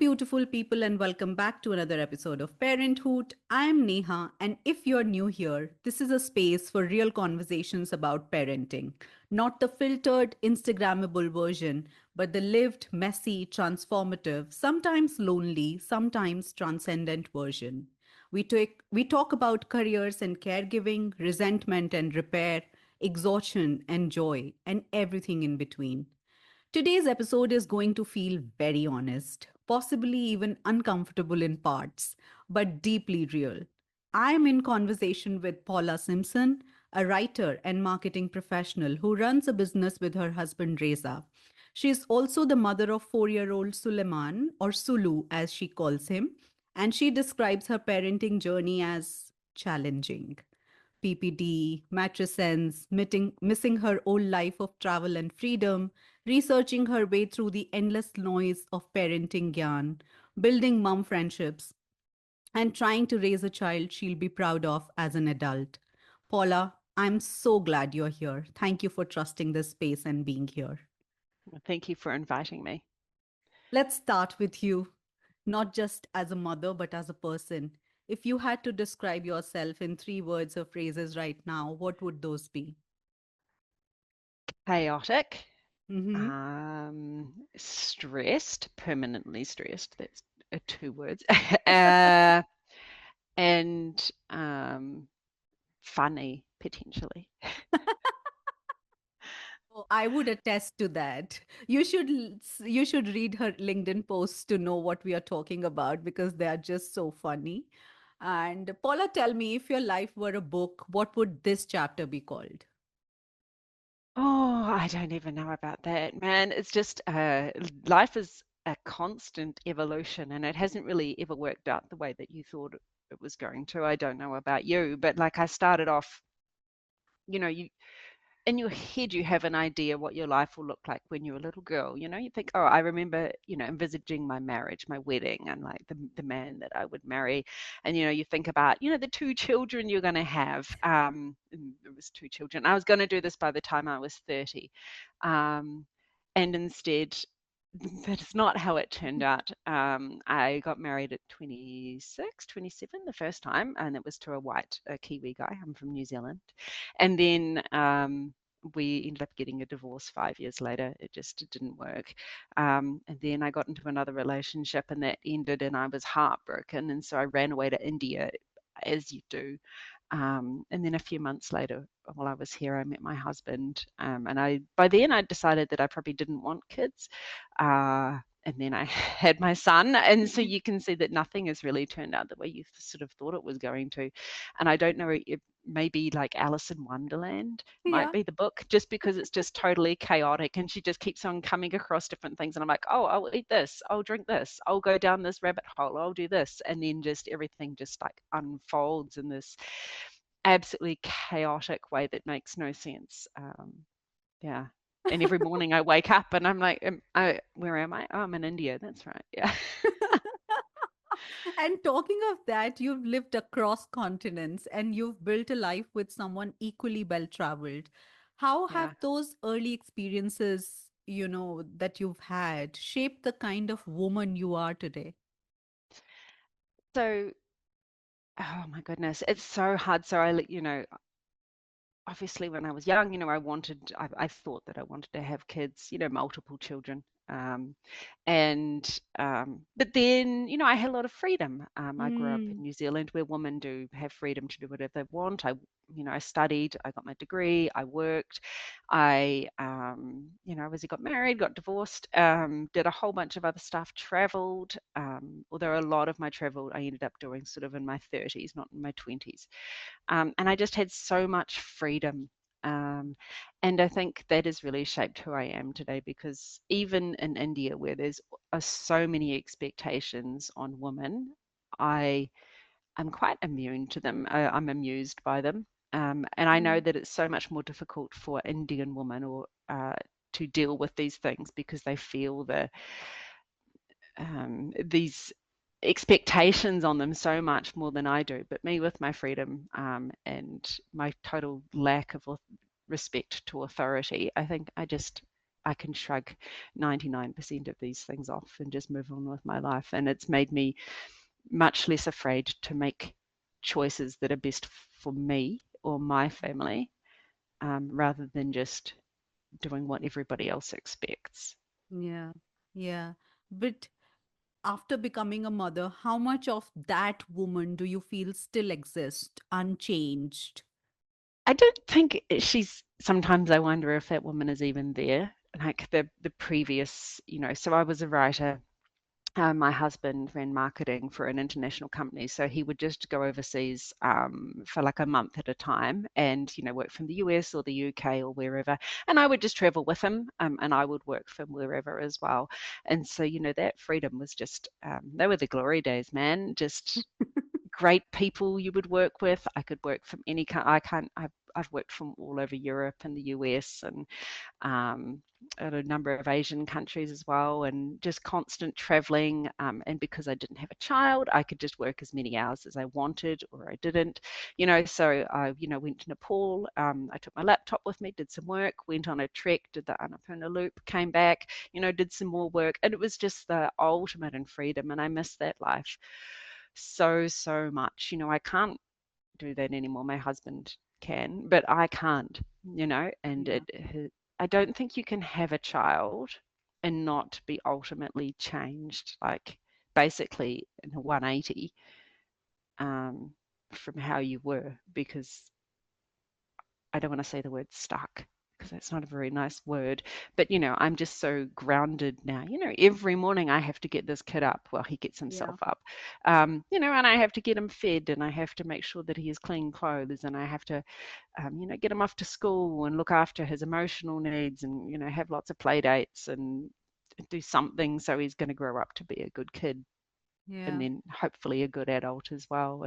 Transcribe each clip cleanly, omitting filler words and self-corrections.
beautiful people, and welcome back to another episode of Parenthoot. I'm Neha, and if you're new here, this is a space for real conversations about parenting. Not the filtered, Instagrammable version, but the lived, messy, transformative, sometimes lonely, sometimes transcendent version. We talk about careers and caregiving, resentment and repair, exhaustion and joy, and everything in between. Today's episode is going to feel very honest, possibly even uncomfortable in parts, but deeply real. I am in conversation with Paula Simpson, a writer and marketing professional who runs a business with her husband Reza. She is also the mother of 4-year-old Sulaiman, or Sulu as she calls him, and she describes her parenting journey as challenging. PPD, matrescence, missing her old life of travel and freedom, researching her way through the endless noise of parenting gyan, building mom friendships, and trying to raise a child she'll be proud of as an adult. Paula, I'm so glad you're here. Thank you for trusting this space and being here. Thank you for inviting me. Let's start with you, not just as a mother, but as a person. If you had to describe yourself in 3 words or phrases right now, what would those be? Chaotic, Mm-hmm. stressed, permanently stressed. That's 2 words. uh, and funny, potentially. Oh, I would attest to that. You should read her LinkedIn posts to know what we are talking about because they are just so funny. And Paula, tell me, if your life were a book, what would this chapter be called? Oh, I don't even know about that, man. It's just life is a constant evolution, and it hasn't really ever worked out the way that you thought it was going to. I don't know about you, but like I started off, you in your head you have an idea what your life will look like when you're a little girl. You think, oh, I remember, envisaging my marriage, my wedding, and like the man that I would marry. And you think about, the 2 children you're going to have. And it was 2 children. I was going to do this by the time I was 30. um, and instead, that is not how it turned out. I got married at 26, 27 the first time, and it was to a Kiwi guy. I'm from New Zealand. And then we ended up getting a divorce 5 years later. It just didn't work. And then I got into another relationship, and that ended, and I was heartbroken. And so I ran away to India, as you do. And then a few months later, while I was here, I met my husband, and by then I decided that I probably didn't want kids. And then I had my son, and so you can see that nothing has really turned out the way you sort of thought it was going to. And I don't know if maybe like Alice in Wonderland might Yeah. be the book, just because it's just totally chaotic, and she just keeps on coming across different things, and I'm like, oh, I'll eat this, I'll drink this, I'll go down this rabbit hole, I'll do this, and then just everything just like unfolds in this absolutely chaotic way that makes no sense. Yeah. And every morning I wake up and I'm like, where am I? Oh, I'm in India. That's right. Yeah. And talking of that, you've lived across continents and you've built a life with someone equally well traveled. How have Yeah. those early experiences, that you've had shaped the kind of woman you are today? So, oh my goodness, it's so hard. So obviously when I was young, I thought that I wanted to have kids, multiple children. But then, I had a lot of freedom. I grew up in Mm. New Zealand where women do have freedom to do whatever they want. I studied, I got my degree, I worked, I obviously got married, got divorced, did a whole bunch of other stuff, traveled. Although a lot of my travel I ended up doing sort of in my 30s, not in my 20s. And I just had so much freedom. Um, and I think that has really shaped who I am today, because even in India, where there's so many expectations on women, I am quite immune to them. I'm amused by them. And I know Mm. that it's so much more difficult for Indian women or to deal with these things, because they feel these expectations on them so much more than I do. But me, with my freedom, and my total lack of respect to authority, I think I just I can shrug 99% of these things off and just move on with my life. And it's made me much less afraid to make choices that are best for me or my family, rather than just doing what everybody else expects. Yeah. Yeah. But after becoming a mother, how much of that woman do you feel still exists unchanged? I don't think she's. Sometimes I wonder if that woman is even there. Like the previous, so I was a writer. My husband ran marketing for an international company, so he would just go overseas for like a month at a time, and work from the US or the UK or wherever. And I would just travel with him, and I would work from wherever as well. And so that freedom was just, they were the glory days, man. Just great people you would work with. I could work from any kind. I can't. I've worked from all over Europe and the US, and um, at a number of Asian countries as well, and just constant traveling. And because I didn't have a child, I could just work as many hours as I wanted, or I didn't. So I went to Nepal. I took my laptop with me, did some work, went on a trek, did the Annapurna Loop, came back. Did some more work, and it was just the ultimate in freedom. And I miss that life so much. I can't do that anymore. My husband can, but I can't, and Yeah. I don't think you can have a child and not be ultimately changed, like basically in a 180, um, from how you were, because I don't want to say the word stuck because that's not a very nice word, but I'm just so grounded now. Every morning I have to get this kid up while he gets himself Yeah. up, and I have to get him fed, and I have to make sure that he has clean clothes, and I have to, get him off to school and look after his emotional needs, and have lots of play dates and do something so he's going to grow up to be a good kid, and Yeah. then hopefully a good adult as well.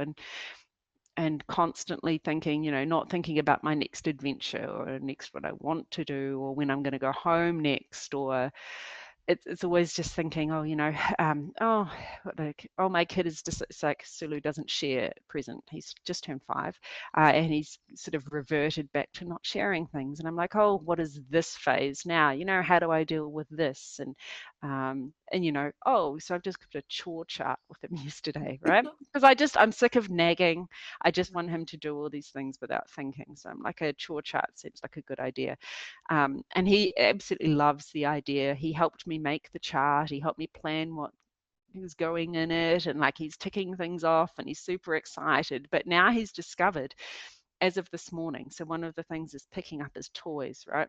And constantly thinking, not thinking about my next adventure or next what I want to do or when I'm going to go home next, or it's always just thinking, oh, oh, my kid is just, it's like Sulu doesn't share at present. He's just turned 5, and he's sort of reverted back to not sharing things. And I'm like, oh, what is this phase now? How do I deal with this? And oh, so I've just got a chore chart with him yesterday, right? Because I'm sick of nagging. I just want him to do all these things without thinking. So I'm like, a chore chart seems like a good idea. And he absolutely loves the idea. He helped me make the chart. He helped me plan what was going in it, and like he's ticking things off, and he's super excited. But now he's discovered, as of this morning, so one of the things is picking up his toys, right?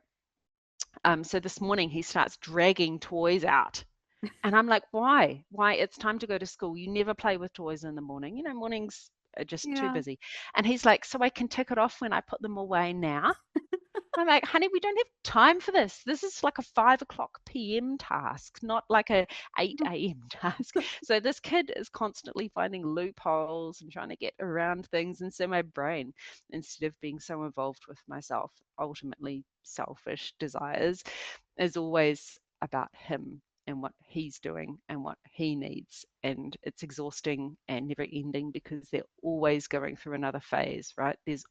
So this morning he starts dragging toys out. And I'm like, why? Why? It's time to go to school. You never play with toys in the morning. Mornings are just too Yeah. busy. And he's like, so I can tick it off when I put them away now? I'm like, honey, we don't have time for this. This is like a 5 o'clock PM task, not like a 8 a.m. task. So this kid is constantly finding loopholes and trying to get around things. And so my brain, instead of being so involved with myself, ultimately selfish desires, is always about him and what he's doing and what he needs. And it's exhausting and never ending because they're always going through another phase, right? There's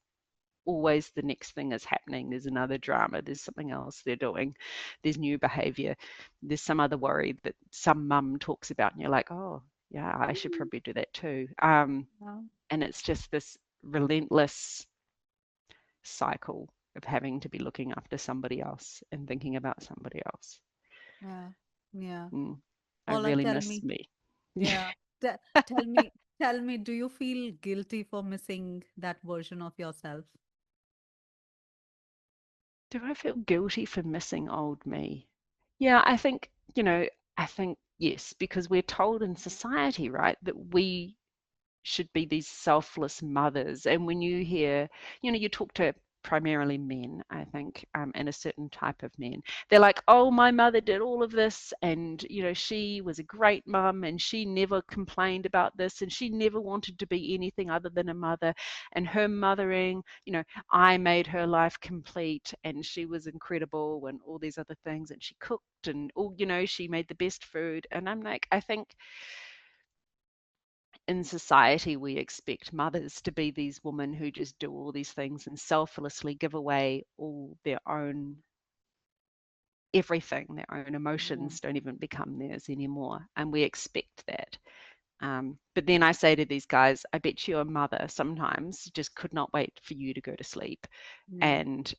always the next thing is happening. There's another drama. There's something else they're doing. There's new behavior. There's some other worry that some mum talks about, and you're like, oh, yeah, I should Mhm. probably do that too. Yeah. And it's just this relentless cycle of having to be looking after somebody else and thinking about somebody else. Yeah. Yeah. Mm, I Paula, really tell miss me. me. Yeah. Te- tell me. Tell me. Do you feel guilty for missing that version of yourself? Do I feel guilty for missing old me? Yeah, I think yes, because we're told in society, right, that we should be these selfless mothers. And when you hear, you talk to primarily men, I think, and a certain type of men, they're like, oh, my mother did all of this, and she was a great mum, and she never complained about this, and she never wanted to be anything other than a mother, and her mothering, I made her life complete, and she was incredible, and all these other things, and she cooked, and all, she made the best food. And I'm like, I think in society we expect mothers to be these women who just do all these things and selflessly give away all their own everything. Their own Yeah. emotions don't even become theirs anymore, and we expect that. But then I say to these guys, I bet your mother sometimes just could not wait for you to go to sleep, Yeah. and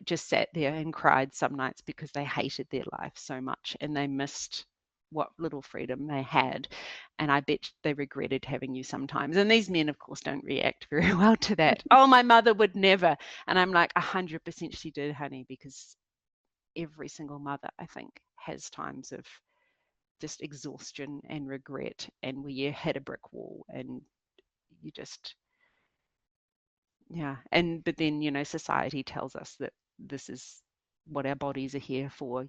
just sat there and cried some nights because they hated their life so much and they missed what little freedom they had. And I bet they regretted having you sometimes. And these men, of course, don't react very well to that. Oh, my mother would never. And I'm like, 100% she did, honey, because every single mother, I think, has times of just exhaustion and regret and where you hit a brick wall and you just, yeah. And but then, society tells us that this is what our bodies are here for.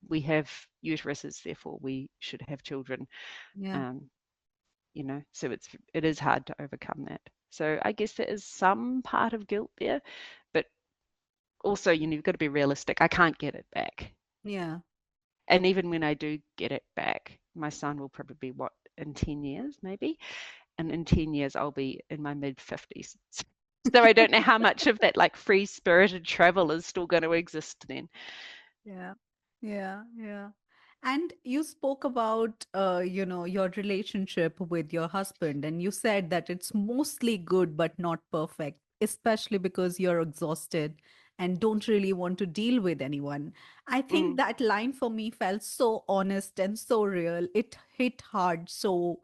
We have uteruses, therefore we should have children. Yeah. um so it is hard to overcome that. So I guess there is some part of guilt there, but also, you've got to be realistic. I can't get it back. Yeah. And even when I do get it back, my son will probably be, what, in 10 years maybe, and in 10 years I'll be in my mid 50s. So I don't know how much of that like free spirited travel is still going to exist then. Yeah, yeah, yeah. And you spoke about, your relationship with your husband, and you said that it's mostly good but not perfect, especially because you're exhausted and don't really want to deal with anyone. I think Mm. that line for me felt so honest and so real. It hit hard, so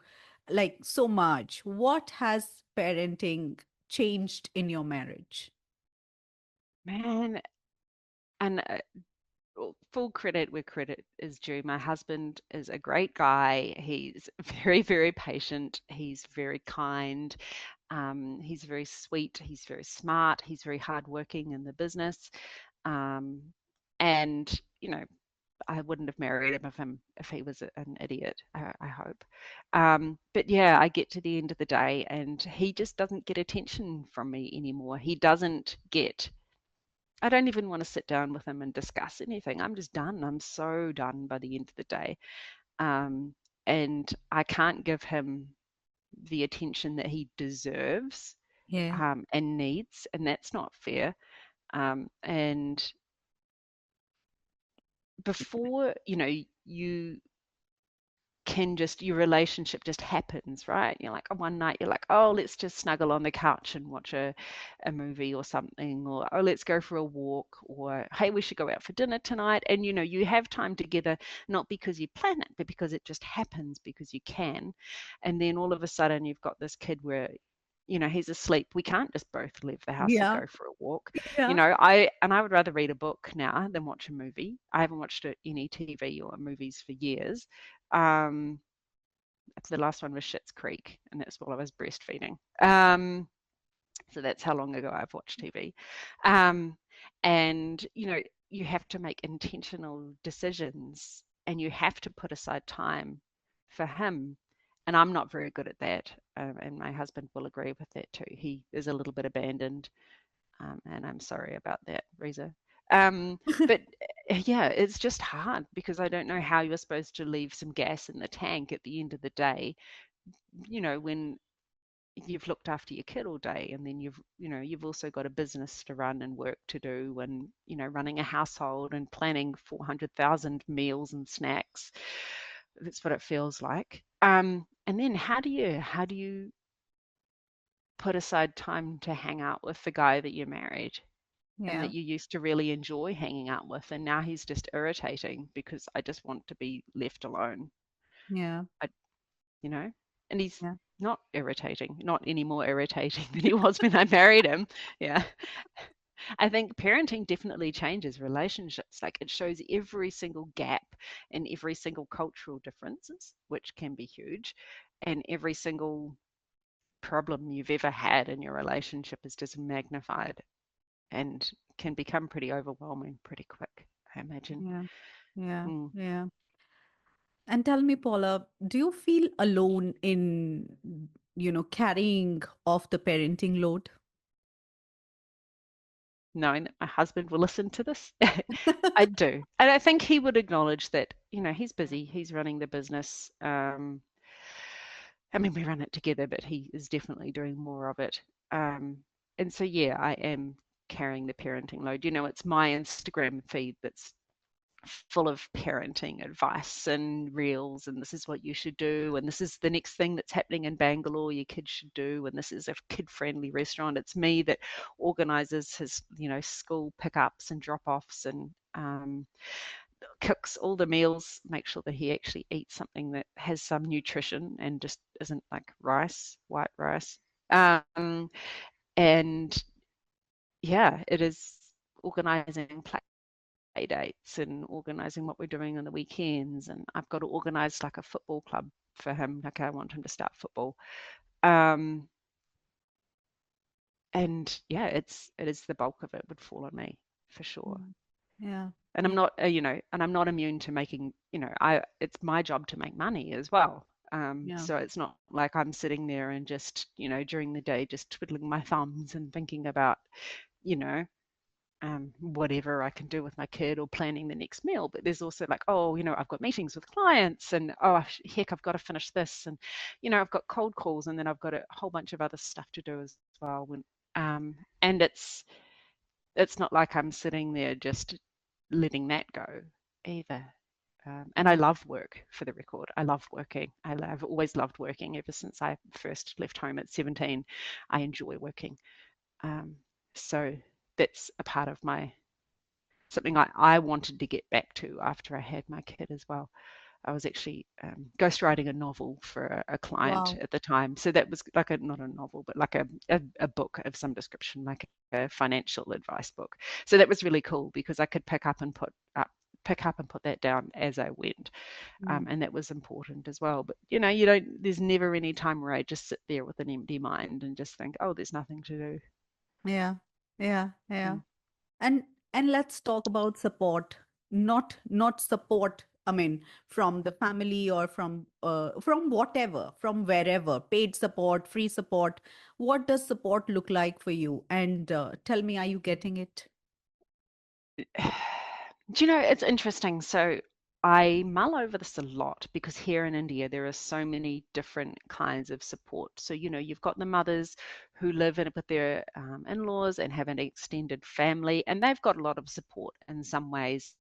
like so much. What has parenting changed in your marriage? Man, and full credit where credit is due. My husband is a great guy. He's very, very patient. He's very kind. He's very sweet. He's very smart. He's very hardworking in the business. Um, and I wouldn't have married him if he was an idiot. I hope. But yeah, I get to the end of the day, and he just doesn't get attention from me anymore. He doesn't get. I don't even want to sit down with him and discuss anything. I'm just done. I'm so done by the end of the day. Um, and I can't give him the attention that he deserves, Yeah, and needs, and that's not fair. And before, you can just your relationship just happens, right? You're like, oh, one night you're like, oh, let's just snuggle on the couch and watch a movie or something, or oh, let's go for a walk, or hey, we should go out for dinner tonight. And you have time together, not because you plan it, but because it just happens because you can. And then all of a sudden you've got this kid where he's asleep. We can't just both leave the house and yeah, go for a walk. yeah, I would rather read a book now than watch a movie. I haven't watched any TV or movies for years. um the last one was Schitt's Creek, and that's while I was breastfeeding. So that's how long ago I've watched TV. um and you have to make intentional decisions, and you have to put aside time for him. And I'm not very good at that, and my husband will agree with that too. He is a little bit abandoned, and I'm sorry about that, Reza. But yeah, it's just hard because I don't know how you're supposed to leave some gas in the tank at the end of the day, when you've looked after your kid all day, and then you've also got a business to run and work to do, and running a household and planning 400,000 meals and snacks. That's what it feels like. And then how do you put aside time to hang out with the guy that you married and yeah, that you used to really enjoy hanging out with, and now he's just irritating because I just want to be left alone. yeah, I, you know, and he's yeah, not irritating, not any more irritating than he was when I married him. Yeah. I think parenting definitely changes relationships. Like, it shows every single gap and every single cultural differences, which can be huge, and every single problem you've ever had in your relationship is just magnified and can become pretty overwhelming pretty quick, I imagine. yeah, yeah, Mm. yeah. And tell me, Paula, do you feel alone in, carrying off the parenting load? Knowing that my husband will listen to this, I do. And I think he would acknowledge that, he's busy, he's running the business. I mean, we run it together, but he is definitely doing more of it. And so, yeah, I am carrying the parenting load. It's my Instagram feed that's full of parenting advice and reels, and this is what you should do, and this is the next thing that's happening in Bangalore your kids should do, and this is a kid-friendly restaurant. It's me that organizes his, school pickups and drop-offs, and cooks all the meals, make sure that he actually eats something that has some nutrition and just isn't like white rice. And yeah, it is organizing play dates and organizing what we're doing on the weekends. And I've got to organize like a football club for him. Like I want him to start football. Um, and yeah, it is the bulk of it would fall on me for sure. Mm. Yeah. And I'm Yeah. not, and I'm not immune to making, it's my job to make money as well. Yeah. So it's not like I'm sitting there and just, during the day, just twiddling my thumbs and thinking about, you know, whatever I can do with my kid or planning the next meal. But there's also like, oh, I've got meetings with clients, and oh, heck, I've got to finish this. And, I've got cold calls, and then I've got a whole bunch of other stuff to do as well. And it's not like I'm sitting there just letting that go either. And I Yeah. love work, for the record. I love working. I've always loved working ever since I first left home at 17. I enjoy working. Um, so that's a part of something I wanted to get back to after I had my kid as well. I was actually ghostwriting a novel for a client Wow. at the time. So that was like not a novel, but like a book of some description, like a financial advice book. So that was really cool because I could pick up and put that down as I went. Mm. And that was important as well. But you don't, there's never any time where I just sit there with an empty mind and just think, oh, there's nothing to do. Yeah. Yeah. Yeah. Mm. And let's talk about support. Not support, I mean, from the family or from whatever, from wherever, paid support, free support. What does support look like for you? And tell me, are you getting it? Do it's interesting. So I mull over this a lot because here in India, there are so many different kinds of support. So, you've got the mothers who live with their in-laws and have an extended family, and they've got a lot of support in some ways,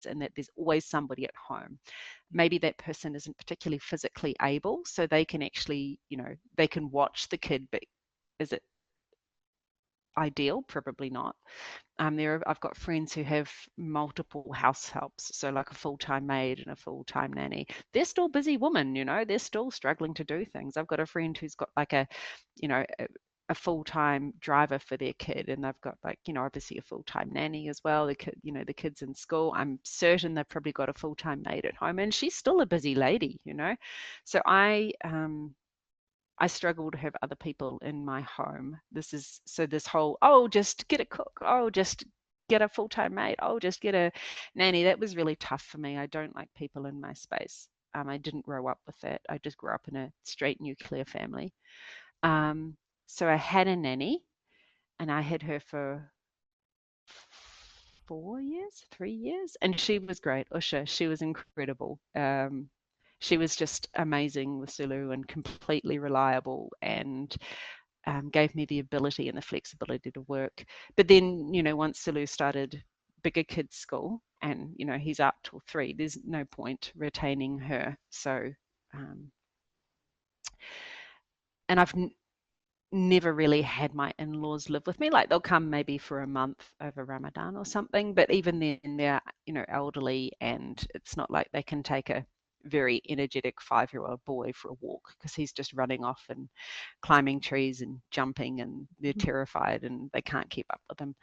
and that there's always somebody at home. Maybe that person isn't particularly physically able, so they can actually, they can watch the kid, but is it ideal? Probably not. I've got friends who have multiple house helps, so like a full-time maid and a full-time nanny. They're still busy women, they're still struggling to do things. I've got a friend who's got like a full-time driver for their kid, and they've got like, obviously a full-time nanny as well. The kid, the kid's in school. I'm certain they've probably got a full-time maid at home, and she's still a busy lady. So I struggle to have other people in my home. This whole, oh, just get a cook, oh, just get a full-time maid, oh, just get a nanny. That was really tough for me. I don't like people in my space. I didn't grow up with that. I just grew up in a straight nuclear family. Um, so I had a nanny, and I had her for 4 years, 3 years, and she was great. Usha, she was incredible. She was just amazing with Sulu and completely reliable, and gave me the ability and the flexibility to work. But then, once Sulu started bigger kids school, and he's up till 3, there's no point retaining her. So um, and I've never really had my in-laws live with me. Like they'll come maybe for a month over Ramadan or something, but even then they're, elderly, and it's not like they can take a very energetic 5-year-old boy for a walk because he's just running off and climbing trees and jumping, and they're Mhm. terrified and they can't keep up with him.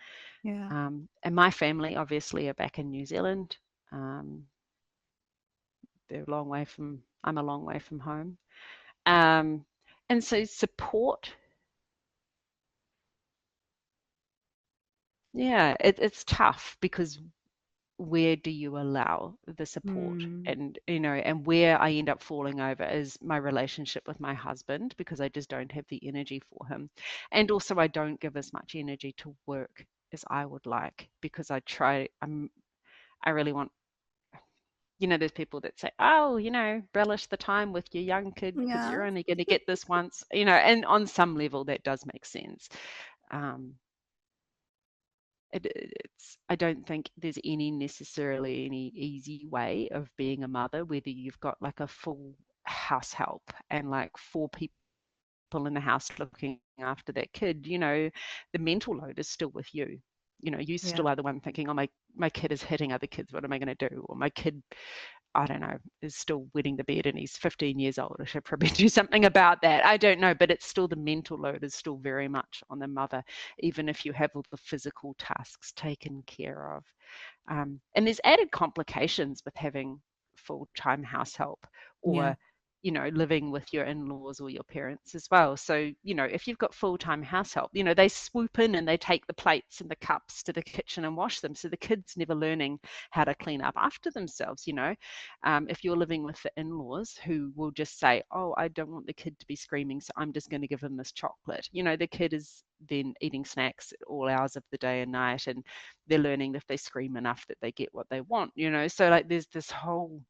Yeah. And my family obviously are back in New Zealand. Um, I'm a long way from home. Um, and so support, yeah, it's tough because where do you allow the support? Mm. And and where I end up falling over is my relationship with my husband, because I just don't have the energy for him. And also I don't give as much energy to work as I would like, because I really want, there's people that say, oh, relish the time with your young kid because Yeah. you're only going to get this once, and on some level that does make sense. um it's I don't think there's any necessarily any easy way of being a mother, whether you've got like a full house help and like four people in the house looking after that kid, the mental load is still with you. You still are the one thinking, Yeah. oh, my kid is hitting other kids. What am I going to do? Or my kid, I don't know, is still wetting the bed and he's 15 years old. I should probably do something about that. I don't know, but it's still the mental load is still very much on the mother, even if you have all the physical tasks taken care of. And there's added complications with having full-time house help Yeah. or living with your in-laws or your parents as well. So, if you've got full-time house help, they swoop in and they take the plates and the cups to the kitchen and wash them. So the kid's never learning how to clean up after themselves. If you're living with the in-laws who will just say, oh, I don't want the kid to be screaming, so I'm just going to give him this chocolate. The kid is then eating snacks at all hours of the day and night, and they're learning if they scream enough that they get what they want. So like there's this whole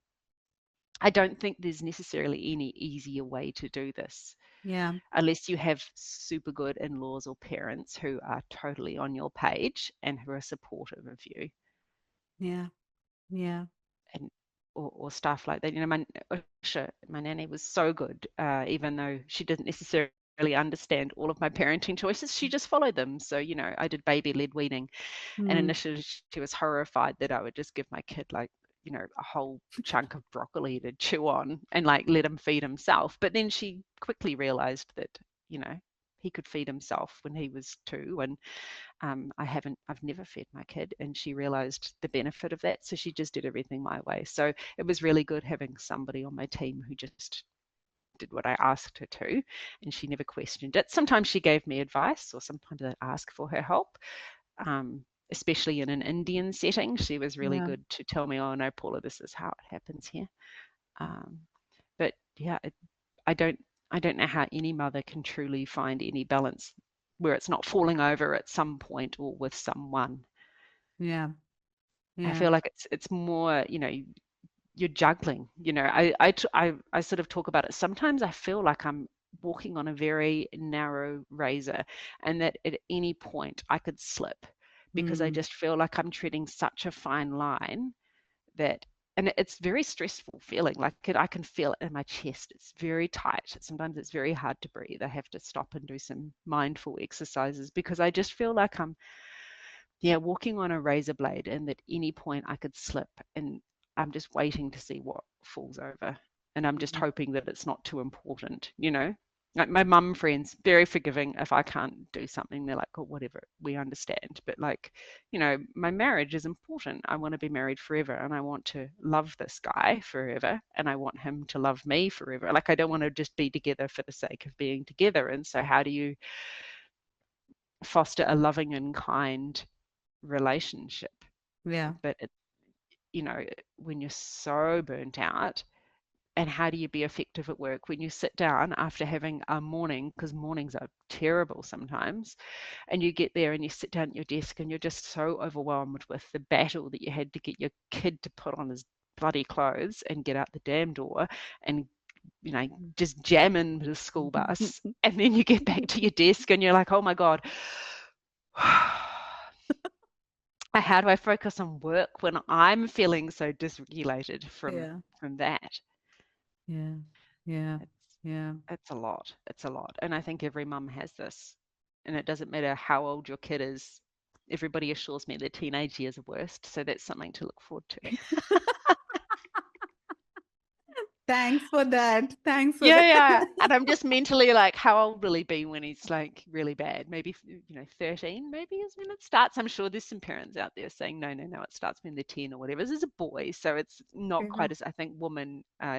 I don't think there's necessarily any easier way to do this Yeah. unless you have super good in-laws or parents who are totally on your page and who are supportive of you Yeah. Yeah. and or stuff like that. My Usha, my nanny was so good, even though she didn't necessarily understand all of my parenting choices, she just followed them. So, I did baby-led weaning, and Hmm. initially she was horrified that I would just give my kid like, a whole chunk of broccoli to chew on and like let him feed himself. But then she quickly realized that, you know, he could feed himself when he was 2, and I've never fed my kid, and she realized the benefit of that, so she just did everything my way. So it was really good having somebody on my team who just did what I asked her to, and she never questioned it. Sometimes she gave me advice, or sometimes I'd ask for her help, especially in an Indian setting. She was really Yeah. good to tell me, oh no, Paula, this is how it happens here. Um, but yeah, I don't I don't know how any mother can truly find any balance where it's not falling over at some point or with someone. Yeah. I Yeah. feel like it's more, you're juggling. I sort of talk about it. Sometimes I feel like I'm walking on a very narrow razor, and that at any point I could slip because I Hmm. just feel like I'm treading such a fine line that, and it's very stressful feeling. Like I can feel it in my chest. It's very tight. Sometimes it's very hard to breathe. I have to stop and do some mindful exercises because I just feel like I'm, yeah, walking on a razor blade, and at any point I could slip, and I'm just waiting to see what falls over. And I'm just Hmm. hoping that it's not too important. Like my mum friends, very forgiving if I can't do something. They're like, oh, whatever, we understand. But like, my marriage is important. I want to be married forever, and I want to love this guy forever, and I want him to love me forever. Like, I don't want to just be together for the sake of being together. And so how do you foster a loving and kind relationship? Yeah. But you know, when you're so burnt out, and how do you be effective at work when you sit down after having a morning, because mornings are terrible sometimes, and you get there and you sit down at your desk and you're just so overwhelmed with the battle that you had to get your kid to put on his bloody clothes and get out the damn door, and just jam into the school bus, and then you get back to your desk and you're like, oh my god, how do I focus on work when I'm feeling so dysregulated from Yeah. that? Yeah. Yeah. It's Yeah. it's a lot. It's a lot. And I think every mum has this. And it doesn't matter how old your kid is. Everybody assures me their teenage years are worst. So that's something to look forward to. Thanks for that. Thanks for Yeah, that. yeah. And I'm just mentally like, how old will he be when he's like really bad? Maybe, 13 maybe is when it starts. I'm sure there's some parents out there saying, no, no, no, it starts when they're 10 or whatever. This is a boy. So it's not Yeah. quite as, I think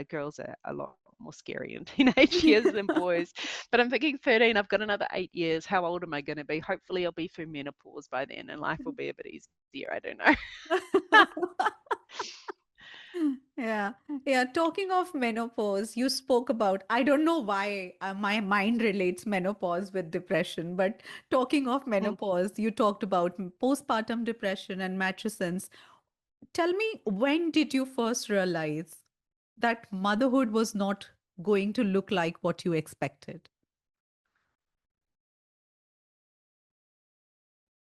girls are a lot more scary in teenage years than boys. But I'm thinking 13, I've got another 8 years. How old am I going to be? Hopefully I'll be through menopause by then and life will be a bit easier. I don't know. Yeah, yeah. Talking of menopause, you spoke about, I don't know why my mind relates menopause with depression, but talking of menopause, you talked about postpartum depression and matrescence. Tell me, when did you first realize that motherhood was not going to look like what you expected?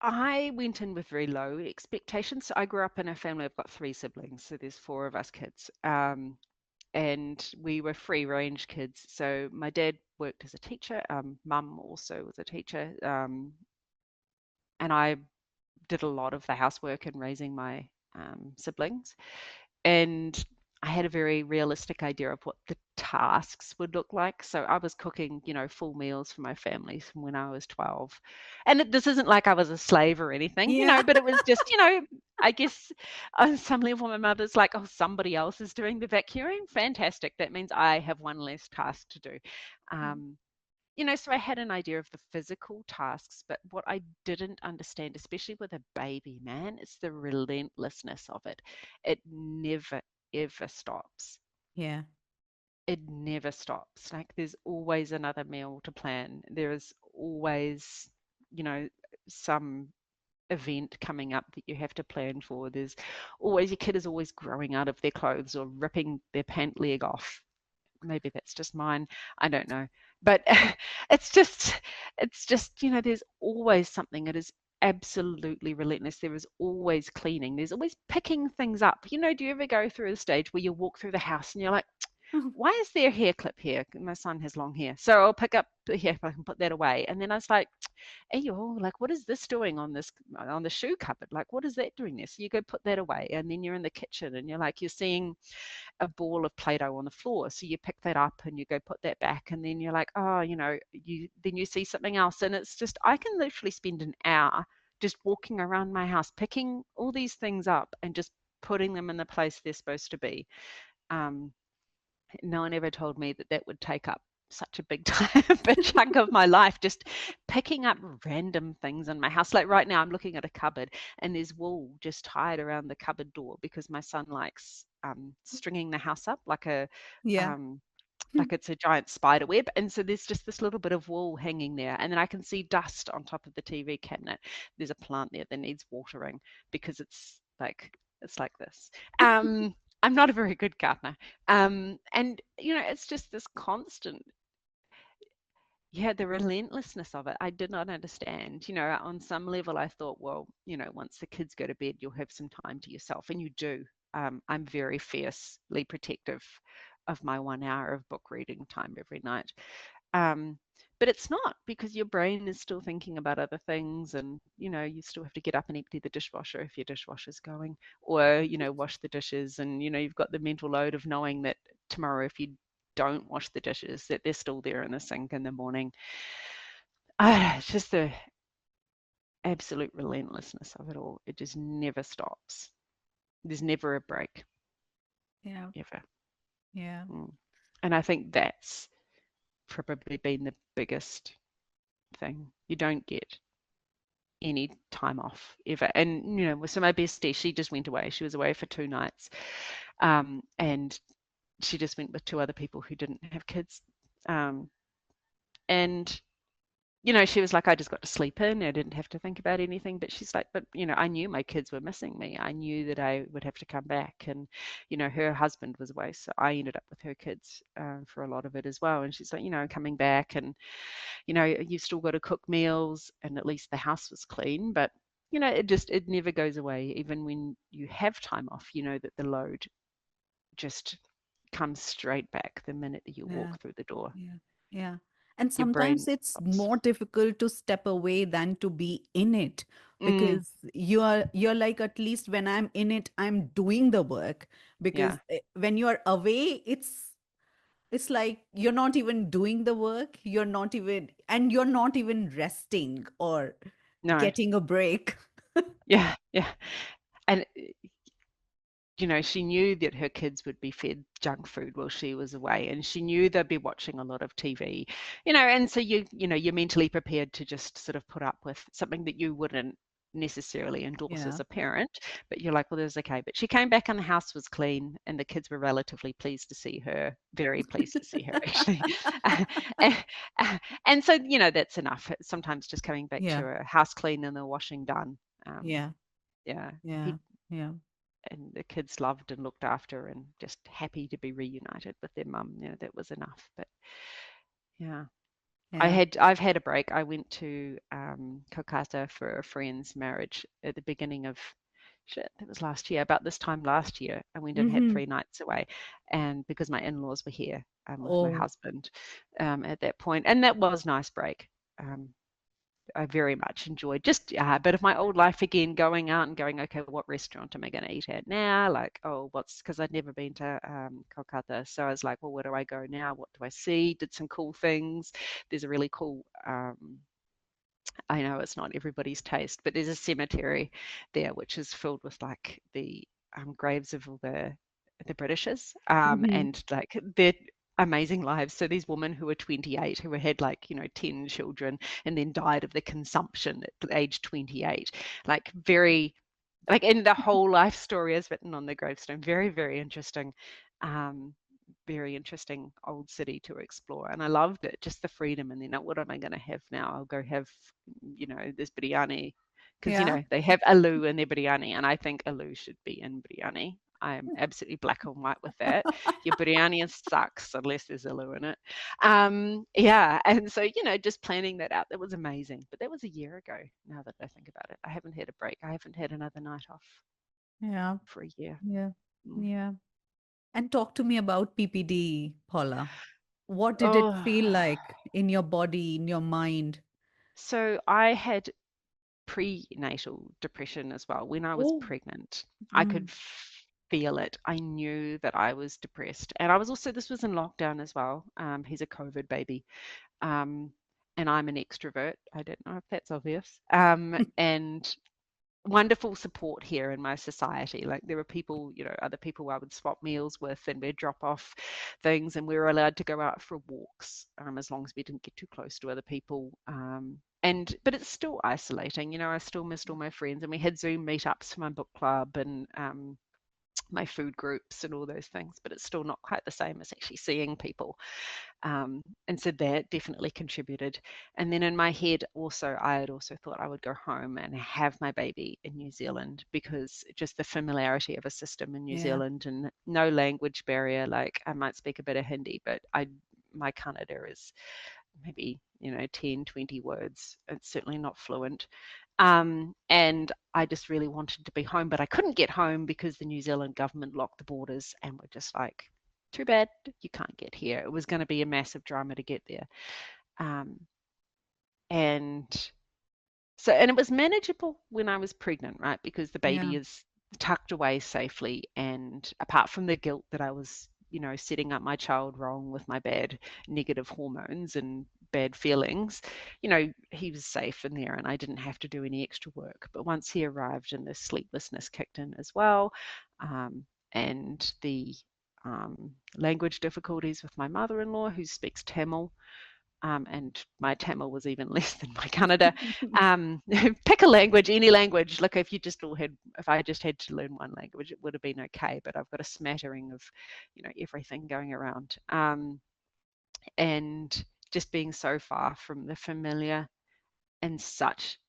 I went in with very low expectations. So I grew up in a family. I've got three siblings, so there's four of us kids. And we were free range kids. So my dad worked as a teacher. Mum also was a teacher. And I did a lot of the housework and raising my siblings. And I had a very realistic idea of what the tasks would look like. So I was cooking, full meals for my family from when I was 12. And this isn't like I was a slave or anything, Yeah. but it was just, I guess on some level my mother's like, oh, somebody else is doing the vacuuming. Fantastic. That means I have one less task to do. Um, so I had an idea of the physical tasks, but what I didn't understand, especially with a baby, man, is the relentlessness of it. It never, ever stops. Yeah. It never stops. Like there's always another meal to plan. There is always, you know, some event coming up that you have to plan for. There's always, your kid is always growing out of their clothes or ripping their pant leg off. Maybe that's just mine. I don't know. But it's just, there's always something. It is absolutely relentless. There is always cleaning. There's always picking things up. Do you ever go through a stage where you walk through the house and you're like, why is there a hair clip here? My son has long hair. So I'll pick up the hair clip and put that away. And then I was like, hey, like, what is this doing on the shoe cupboard? Like, what is that doing there? So you go put that away. And then you're in the kitchen and you're seeing a ball of Play-Doh on the floor. So you pick that up and you go put that back, and then you're like, oh, you see something else. And it's just, I can literally spend an hour just walking around my house, picking all these things up and just putting them in the place they're supposed to be. Um, no one ever told me that that would take up such a big time, big chunk of my life, just picking up random things in my house. Like right now, I'm looking at a cupboard and there's wool just tied around the cupboard door because my son likes stringing the house up Yeah. um, like it's a giant spider web. And so there's just this little bit of wool hanging there. And then I can see dust on top of the TV cabinet. There's a plant there that needs watering because it's like this. I'm not a very good gardener. And it's just this constant, yeah, the relentlessness of it. I did not understand. On some level, I thought, well, once the kids go to bed, you'll have some time to yourself, and you do. I'm very fiercely protective of my 1 hour of book reading time every night. Um, but it's not, because your brain is still thinking about other things, and you still have to get up and empty the dishwasher if your dishwasher's going, or wash the dishes, and you've got the mental load of knowing that tomorrow, if you don't wash the dishes, that they're still there in the sink in the morning. It's just the absolute relentlessness of it all. It just never stops. There's never a break, Yeah. ever. Yeah. Mm. And I think that's probably been the biggest thing. You don't get any time off ever. And so my bestie, she just went away. She was away for 2 nights, and she just went with two other people who didn't have kids. And she was like, I just got to sleep in. I didn't have to think about anything. But she's like, but I knew my kids were missing me. I knew that I would have to come back. And her husband was away, so I ended up with her kids for a lot of it as well. And she's like, coming back, and you've still got to cook meals, and at least the house was clean. But it never goes away. Even when you have time off, that the load just comes straight back the minute that you Yeah. walk through the door. Yeah. Yeah. And Your brain sometimes it's stops. more difficult to step away than to be in it, Mm, because you're like, at least when I'm in it, I'm doing the work. yeah. Because when you're away, it's like you're not even doing the work, you're not even resting or No. getting a break. Yeah. Yeah. And she knew that her kids would be fed junk food while she was away, and she knew they'd be watching a lot of TV, and so you're mentally prepared to just sort of put up with something that you wouldn't necessarily endorse Yeah. as a parent, but you're like, well, there's okay. But she came back and the house was clean, and the kids were relatively pleased to see her, very pleased to see her actually. and, and so that's enough. Sometimes just coming back Yeah. to a house clean and the washing done. um, Yeah. yeah, Yeah. Yeah. and the kids loved and looked after and just happy to be reunited with their mum. That was enough. But yeah, Yeah. I've had a break. I went to Kolkata for a friend's marriage at the beginning of shit, that was last year, about this time last year. I went and had Mm-hmm. 3 nights away, and because my in-laws were here with my Oh, husband at that point, and that was a nice break. Um, I very much enjoyed just a bit of my old life again, going out and going, okay, what restaurant am I going to eat at now? Like, oh, because I'd never been to Kolkata. So I was like, well, where do I go now? What do I see? Did some cool things. There's a really cool, I know it's not everybody's taste, but there's a cemetery there which is filled with like the graves of all the Britishers mm-hmm. and like their amazing lives. So these women who were 28 who had like 10 children and then died of the consumption at age 28, like very like and the whole life story is written on the gravestone. Very, very interesting. Um, very interesting old city to explore, and I loved it, just the freedom. And then what am I going to have now? I'll go have this biryani, because Yeah. they have aloo in their biryani, and I think aloo should be in biryani. I'm absolutely black and white with that. Your biryani sucks unless there's aloo in it. Yeah, and so just planning that out, that was amazing, but that was a year ago. Now that I think about it, I haven't had a break. I haven't had another night off Yeah. for a year. Yeah. Mm. Yeah. And talk to me about PPD, Paula. What did it Oh, feel like in your body, in your mind? so I had prenatal depression as well. When I was Oh, pregnant, I could mm. feel it. I knew that I was depressed. And I was also, this was in lockdown as well. He's a COVID baby. Um, and I'm an extrovert. I don't know if that's obvious. And wonderful support here in my society. Like there were people, other people I would swap meals with, and we'd drop off things, and we were allowed to go out for walks as long as we didn't get too close to other people. But it's still isolating. I still missed all my friends, and we had Zoom meetups for my book club and my food groups and all those things. But it's still not quite the same as actually seeing people. And so that definitely contributed. And then in my head, also, I had also thought I would go home and have my baby in New Zealand, because just the familiarity of a system in New Yeah. Zealand and no language barrier. Like I might speak a bit of Hindi, but my Kannada is maybe 10, 20 words. It's certainly not fluent. And I just really wanted to be home, but I couldn't get home because the New Zealand government locked the borders and were just like, too bad, you can't get here. It was going to be a massive drama to get there. Um, and and it was manageable when I was pregnant, right? Because the Yeah. baby is tucked away safely. And apart from the guilt that I was, setting up my child wrong with my bad negative hormones and bad feelings, he was safe in there and I didn't have to do any extra work. But once he arrived and the sleeplessness kicked in as well, and the language difficulties with my mother-in-law who speaks Tamil, and my Tamil was even less than my Kannada. Pick a language, any language. Look, if I just had to learn one language, it would have been okay. But I've got a smattering of, everything going around, and just being so far from the familiar and such.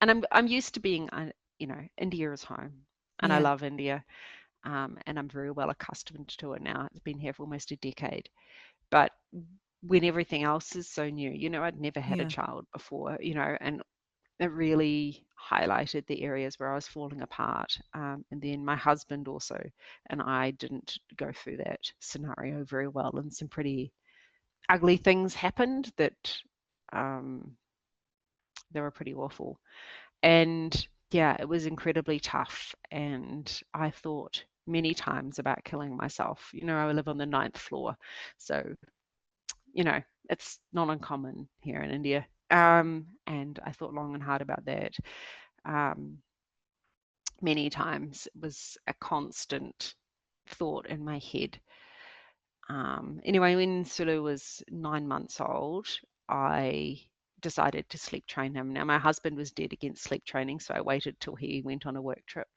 And I'm used to being, India is home, and I Yeah. love India, and I'm very well accustomed to it now. It's been here for almost a decade. But when everything else is so new, I'd never had a Yeah. child before, and it really highlighted the areas where I was falling apart. And then my husband also and I didn't go through that scenario very well, and some pretty ugly things happened that um, they were pretty awful. And yeah, it was incredibly tough. And I thought many times about killing myself. I live on the ninth floor, so you know, it's not uncommon here in India. And I thought long and hard about that. Um, Many times it was a constant thought in my head. Anyway, when Sulu was 9 months old, I decided to sleep train him. Now, my husband was dead against sleep training, so I waited till he went on a work trip.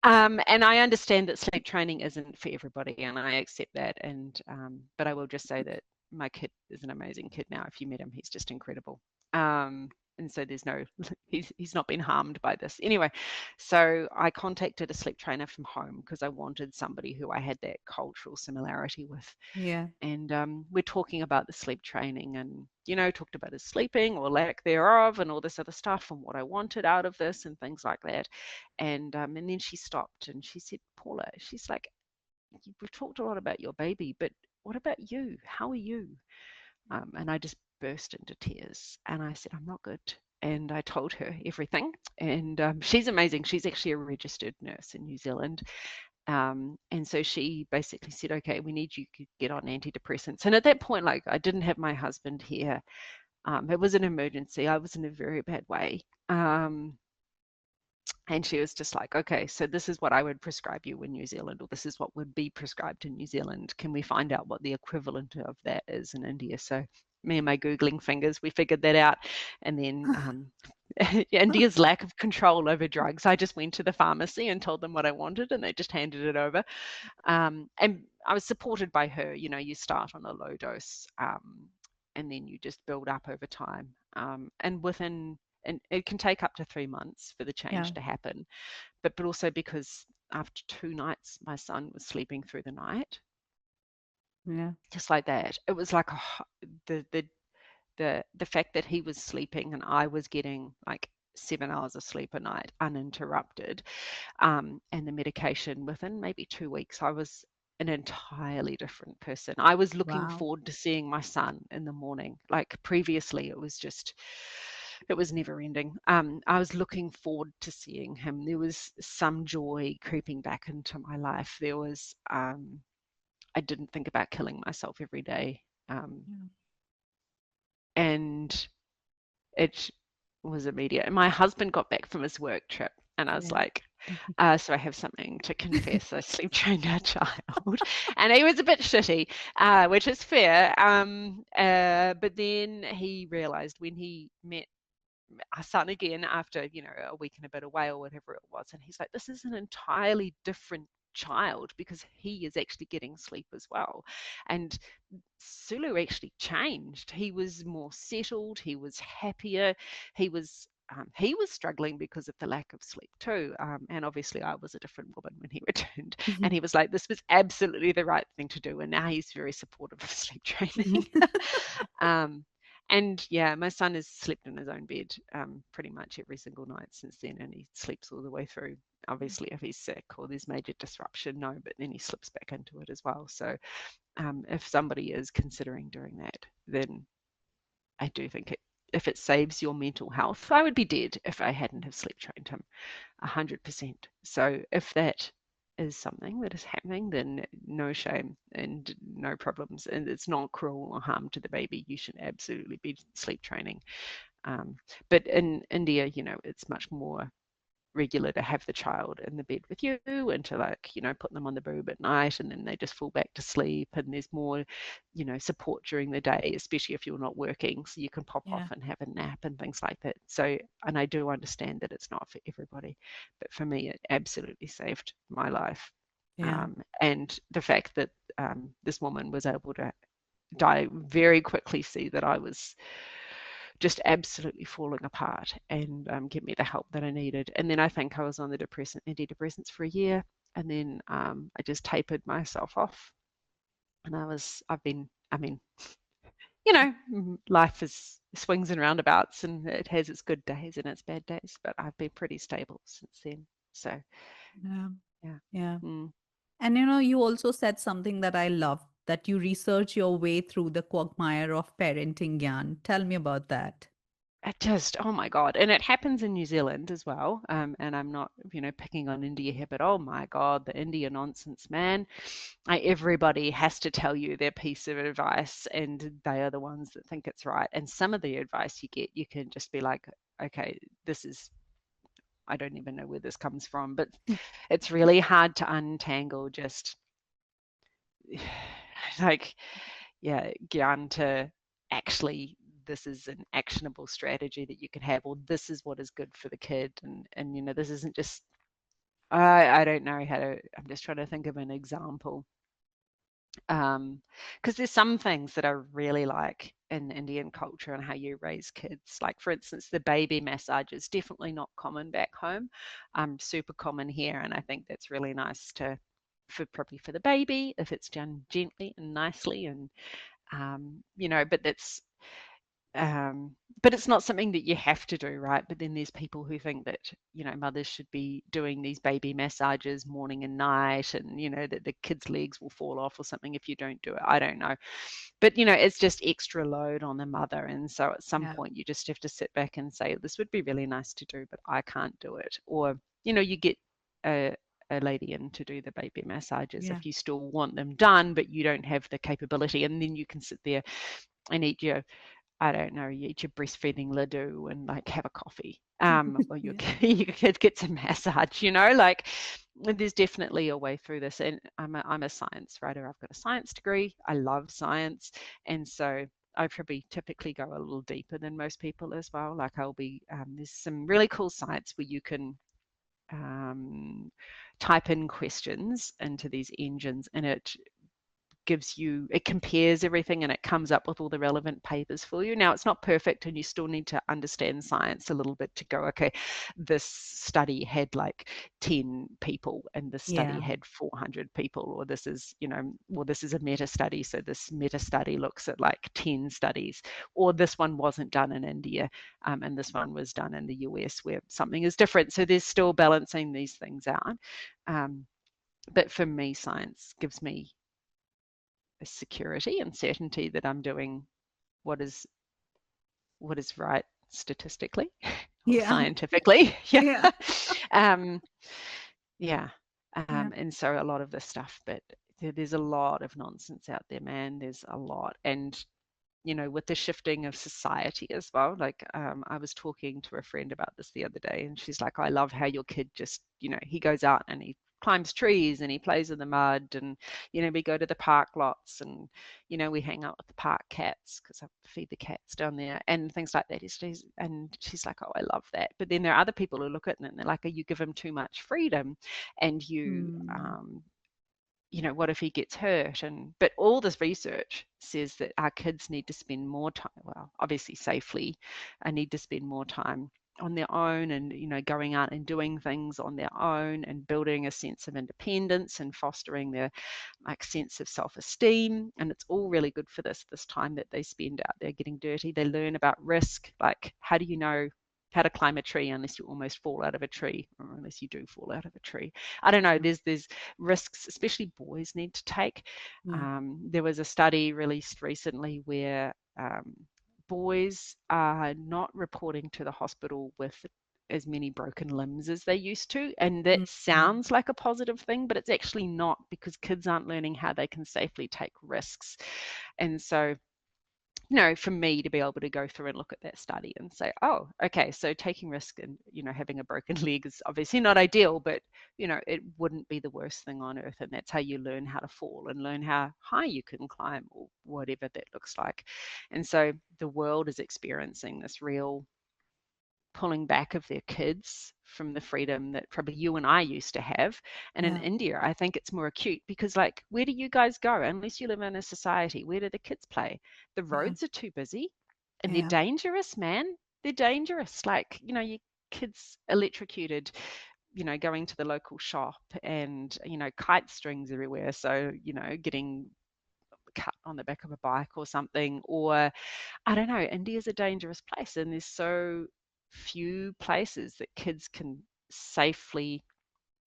And I understand that sleep training isn't for everybody, and I accept that. But I will just say that my kid is an amazing kid now. If you met him, he's just incredible. Um, and so there's no he's not been harmed by this anyway. So I contacted a sleep trainer from home because I wanted somebody who I had that cultural similarity with. Yeah. And we're talking about the sleep training, and talked about his sleeping or lack thereof and all this other stuff and what I wanted out of this and things like that. And then she stopped and she said, Paula, she's like, we've talked a lot about your baby, but what about you? How are you? And I just burst into tears and I said, I'm not good. And I told her everything. And she's amazing. She's actually a registered nurse in New Zealand. And so she basically said, okay, we need you to get on antidepressants. And at that point, like, I didn't have my husband here. It was an emergency. I was in a very bad way. And she was just like, okay, so this is what I would prescribe you in New Zealand, or this is what would be prescribed in New Zealand. Can we find out what the equivalent of that is in India? So me and my Googling fingers, we figured that out. And then India's lack of control over drugs, I just went to the pharmacy and told them what I wanted, and they just handed it over. And I was supported by her. You start on a low dose, and then you just build up over time. And it can take up to 3 months for the Yeah. change to happen. But also because after 2 nights, my son was sleeping through the night, Yeah. just like that. It was like the fact that he was sleeping and I was getting like 7 hours of sleep a night uninterrupted, and the medication, within maybe 2 weeks, I was an entirely different person. I was looking Wow. forward to seeing my son in the morning. Like previously, it was never ending. I was looking forward to seeing him. There was some joy creeping back into my life. I didn't think about killing myself every day. Yeah. And it was immediate. And my husband got back from his work trip, and I was Yeah. like, so I have something to confess. I sleep trained our child, and he was a bit shitty, which is fair. But then he realized when he met our son again after a week and a bit away or whatever it was, and he's like, this is an entirely different child because he is actually getting sleep as well. And Sulu actually changed. He was more settled, he was happier, he was struggling because of the lack of sleep too. And obviously I was a different woman when he returned, and he was like, this was absolutely the right thing to do, and now he's very supportive of sleep training. um, and yeah, my son has slept in his own bed pretty much every single night since then, and he sleeps all the way through. Obviously, if he's sick or there's major disruption, no, but then he slips back into it as well. So if somebody is considering doing that, then I do think if it saves your mental health, I would be dead if I hadn't have sleep trained him 100%. So if that is something that is happening, then no shame and no problems, and it's not cruel or harm to the baby. You should absolutely be sleep training. But in India, it's much more regular to have the child in the bed with you and to put them on the boob at night, and then they just fall back to sleep, and there's more support during the day, especially if you're not working, so you can pop Yeah. off and have a nap and things like that. So, and I do understand that it's not for everybody, but for me it absolutely saved my life. Yeah. And the fact that this woman was able to die very quickly, see that I was just absolutely falling apart, and get me the help that I needed. And then I think I was on the antidepressants for a year, and then I just tapered myself off. And I mean, life is swings and roundabouts, and it has its good days and its bad days, but I've been pretty stable since then. So, Yeah. yeah. Yeah. Mm. And you also said something that I loved, that you research your way through the quagmire of parenting Gyan. Tell me about that. It just, oh my God. And it happens in New Zealand as well. And I'm not, picking on India here, but oh my God, the India nonsense, man. Everybody has to tell you their piece of advice, and they are the ones that think it's right. And some of the advice you get, you can just be like, okay, I don't even know where this comes from, but it's really hard to untangle just like, yeah, get on to actually this is an actionable strategy that you can have, or this is what is good for the kid. And this isn't just, I don't know how to, I'm just trying to think of an example. Because there's some things that I really like in Indian culture and how you raise kids. Like, for instance, the baby massage is definitely not common back home, super common here, and I think that's really nice to, for probably for the baby if it's done gently and nicely, and but that's um, but it's not something that you have to do, right? But then there's people who think that, mothers should be doing these baby massages morning and night, and, that the kids' legs will fall off or something if you don't do it. I don't know. But, it's just extra load on the mother. And so at some Yeah. point, you just have to sit back and say, this would be really nice to do, but I can't do it. Or, you get a lady in to do the baby massages Yeah. if you still want them done, but you don't have the capability. And then you can sit there and eat your I don't know, you eat your breastfeeding ladoo and like have a coffee. Or your Yeah. your kid gets a massage, like there's definitely a way through this. And I'm a science writer. I've got a science degree. I love science. And so I probably typically go a little deeper than most people as well. Like there's some really cool sites where you can um, type in questions into these engines and it compares everything and it comes up with all the relevant papers for you. Now, it's not perfect and you still need to understand science a little bit to go, okay, this study had like 10 people and this study Yeah. had 400 people, or this is, well, this is a meta study. So this meta study looks at like 10 studies, or this one wasn't done in India and this one was done in the US where something is different. So there's still balancing these things out. Um, but for me, science gives me security and certainty that I'm doing what is what is right statistically or Yeah. scientifically. Yeah. Yeah. um, yeah. Yeah. And so a lot of this stuff, but there's a lot of nonsense out there, man. There's a lot. And with the shifting of society as well. Like, I was talking to a friend about this the other day, and she's like, I love how your kid just, he goes out and he climbs trees and he plays in the mud, and, we go to the park lots, and, we hang out with the park cats because I feed the cats down there and things like that. And she's like, oh, I love that. But then there are other people who look at it and they're like, oh, you give him too much freedom and Hmm. what if he gets hurt? But all this research says that our kids need to spend more time, well, obviously safely, and need to spend more time on their own and going out and doing things on their own and building a sense of independence and fostering their like sense of self-esteem. And it's all really good for this time that they spend out there getting dirty. They learn about risk, like how do you know how to climb a tree unless you almost fall out of a tree, or unless you do fall out of a tree. I don't know. There's risks, especially boys need to take. Yeah. There was a study released recently where boys are not reporting to the hospital with as many broken limbs as they used to. And that Mhm. sounds like a positive thing, but it's actually not, because kids aren't learning how they can safely take risks. And so for me to be able to go through and look at that study and say, oh, okay, so taking risk and, having a broken leg is obviously not ideal, but, it wouldn't be the worst thing on earth. And that's how you learn how to fall and learn how high you can climb, or whatever that looks like. And so the world is experiencing this real pulling back of their kids from the freedom that probably you and I used to have. And in Yeah. India, I think it's more acute because, like, where do you guys go? Unless you live in a society, where do the kids play? The Yeah. roads are too busy and they're Yeah. dangerous, man. They're dangerous. Like, your kids electrocuted, going to the local shop, and, kite strings everywhere. So, getting cut on the back of a bike or something. Or I don't know, India's a dangerous place, and there's so few places that kids can safely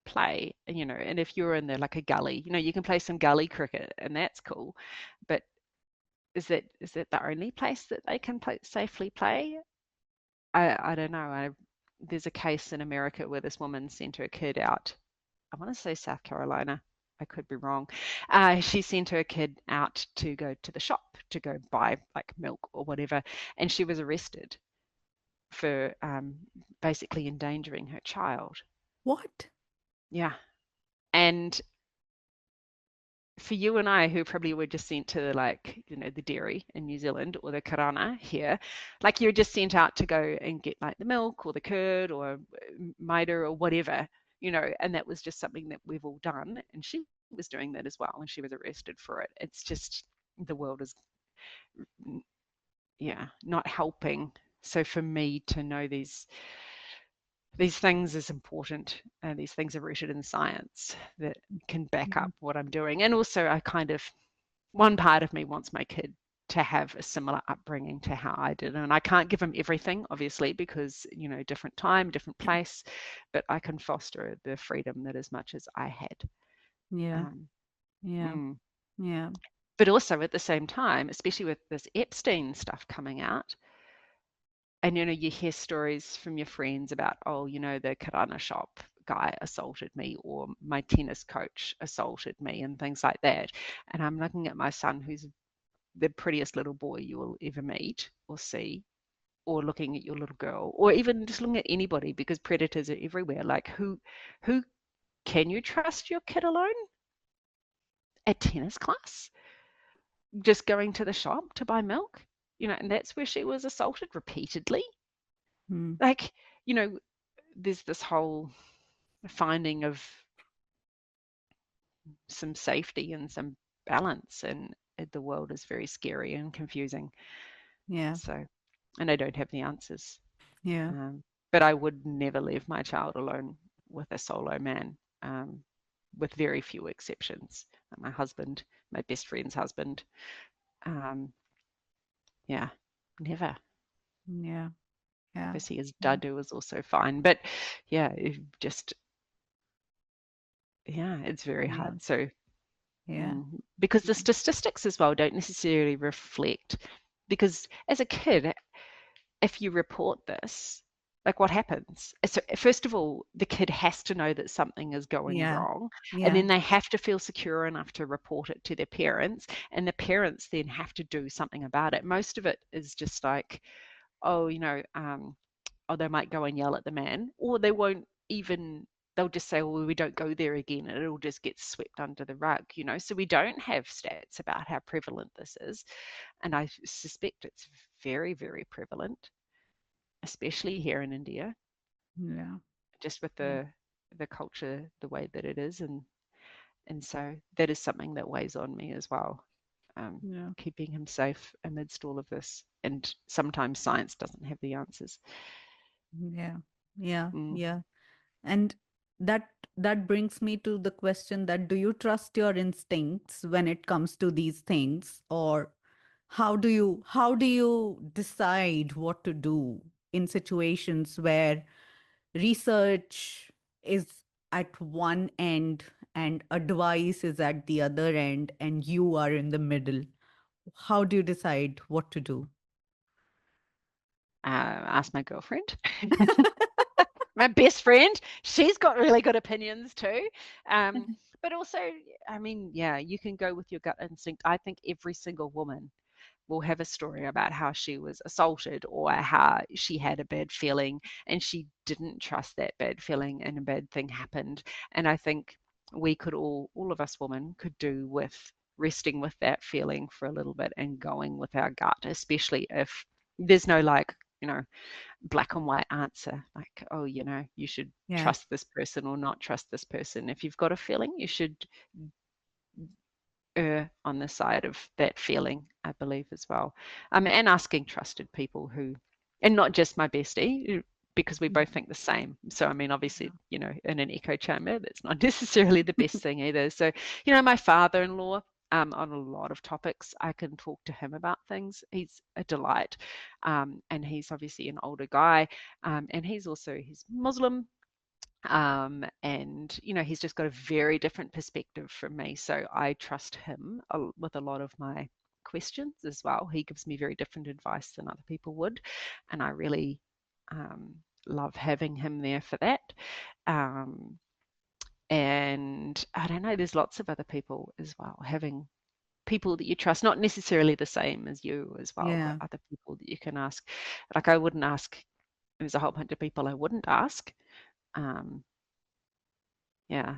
play. And if you're in there like a gully, you can play some gully cricket, and that's cool. But is that the only place that they can safely play? I don't know. There's a case in America where this woman sent her kid out. I want to say South Carolina. I could be wrong. She sent her kid out to go to the shop to go buy like milk or whatever, and she was arrested for basically endangering her child. What? Yeah. And for you and I, who probably were just sent to like, the dairy in New Zealand or the karana here, like you're just sent out to go and get like the milk or the curd or maida or whatever, and that was just something that we've all done. And she was was doing that as well, and she was arrested for it. It's just the world is, yeah, not helping. So for me to know these things is important, and these things are rooted in science that can back up what I'm doing. And also, I kind of, one part of me wants my kid to have a similar upbringing to how I did. And I can't give him everything, obviously, because, different time, different place, but I can foster the freedom that as much as I had. Yeah. Um, Yeah. mm. Yeah. But also at the same time, especially with this Epstein stuff coming out, and you hear stories from your friends about, oh, the kirana shop guy assaulted me, or my tennis coach assaulted me, and things like that. And I'm looking at my son, who's the prettiest little boy you will ever meet or see, or looking at your little girl, or even just looking at anybody, because predators are everywhere. Like, who can you trust your kid alone at tennis class, just going to the shop to buy milk? And that's where she was assaulted repeatedly. Mm. Like, you know, there's this whole finding of some safety and some balance, and the world is very scary and confusing. Yeah. So, and I don't have the answers. Yeah. Um, but I would never leave my child alone with a solo man, with very few exceptions. My husband, my best friend's husband, um, yeah, never. Yeah. Yeah. Obviously, his dadu was also fine, but yeah, just, yeah, it's very Yeah. hard. So, Yeah. because the statistics as well don't necessarily reflect, because as a kid, if you report this, like, what happens? So first of all, the kid has to know that something is going Yeah. wrong, and Yeah. then they have to feel secure enough to report it to their parents, and the parents then have to do something about it. Most of it is just like, oh, oh, they might go and yell at the man, or they won't even. They'll just say, well, we don't go there again, and it'll just get swept under the rug. So we don't have stats about how prevalent this is, and I suspect it's very, very prevalent, especially here in India, Yeah. just with the culture the way that it is, and so that is something that weighs on me as well. Yeah. Keeping him safe amidst all of this, and sometimes science doesn't have the answers. Yeah. Yeah. Mm. Yeah. And that that brings me to the question that do you trust your instincts when it comes to these things, or how do you decide what to do in situations where research is at one end and advice is at the other end and you are in the middle? How do you decide what to do? Ask my girlfriend, my best friend. She's got really good opinions too. Um, but also, I mean, yeah, you can go with your gut instinct. I think every single woman will have a story about how she was assaulted, or how she had a bad feeling and she didn't trust that bad feeling and a bad thing happened. And I think we could all of us women could do with resting with that feeling for a little bit and going with our gut, especially if there's no, like, black and white answer, like, oh, you should Yeah. trust this person or not trust this person. If you've got a feeling, you should err on the side of that feeling, I believe, as well. And asking trusted people who, and not just my bestie, because we both think the same. So, I mean, obviously, in an echo chamber, that's not necessarily the best thing either. So, my father-in-law, on a lot of topics, I can talk to him about things. He's a delight. And he's obviously an older guy. And he's Muslim, and he's just got a very different perspective from me, so I trust him with a lot of my questions as well. He gives me very different advice than other people would, and I really um, love having him there for that. um, and I don't know, there's lots of other people as well, having people that you trust, not necessarily the same as you as well, but Yeah. other people that you can ask. Like, I wouldn't ask, there's a whole bunch of people I wouldn't ask. um, yeah,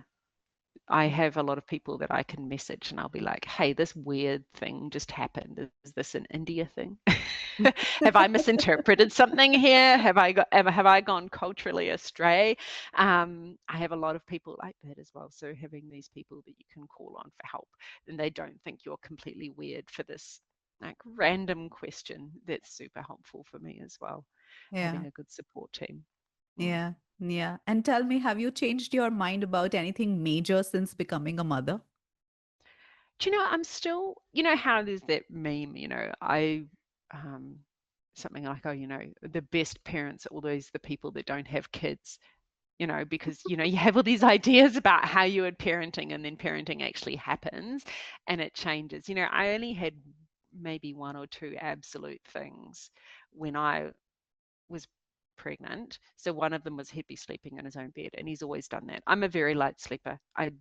I have a lot of people that I can message, and I'll be like, hey, this weird thing just happened. Is this an India thing? Have I misinterpreted something here? Have I gone culturally astray? I have a lot of people like that as well. So having these people that you can call on for help, and they don't think you're completely weird for this like random question, that's super helpful for me as well. Yeah. Having a good support team. Mm. Yeah. Yeah. And tell me, have you changed your mind about anything major since becoming a mother? Do you know, I'm still, you know how there's that meme, um, something like, oh, the best parents are always the people that don't have kids, because, you have all these ideas about how you would parenting and then parenting actually happens and it changes. I only had maybe one or two absolute things when I was pregnant. So one of them was he'd be sleeping in his own bed, and he's always done that. I'm a very light sleeper. I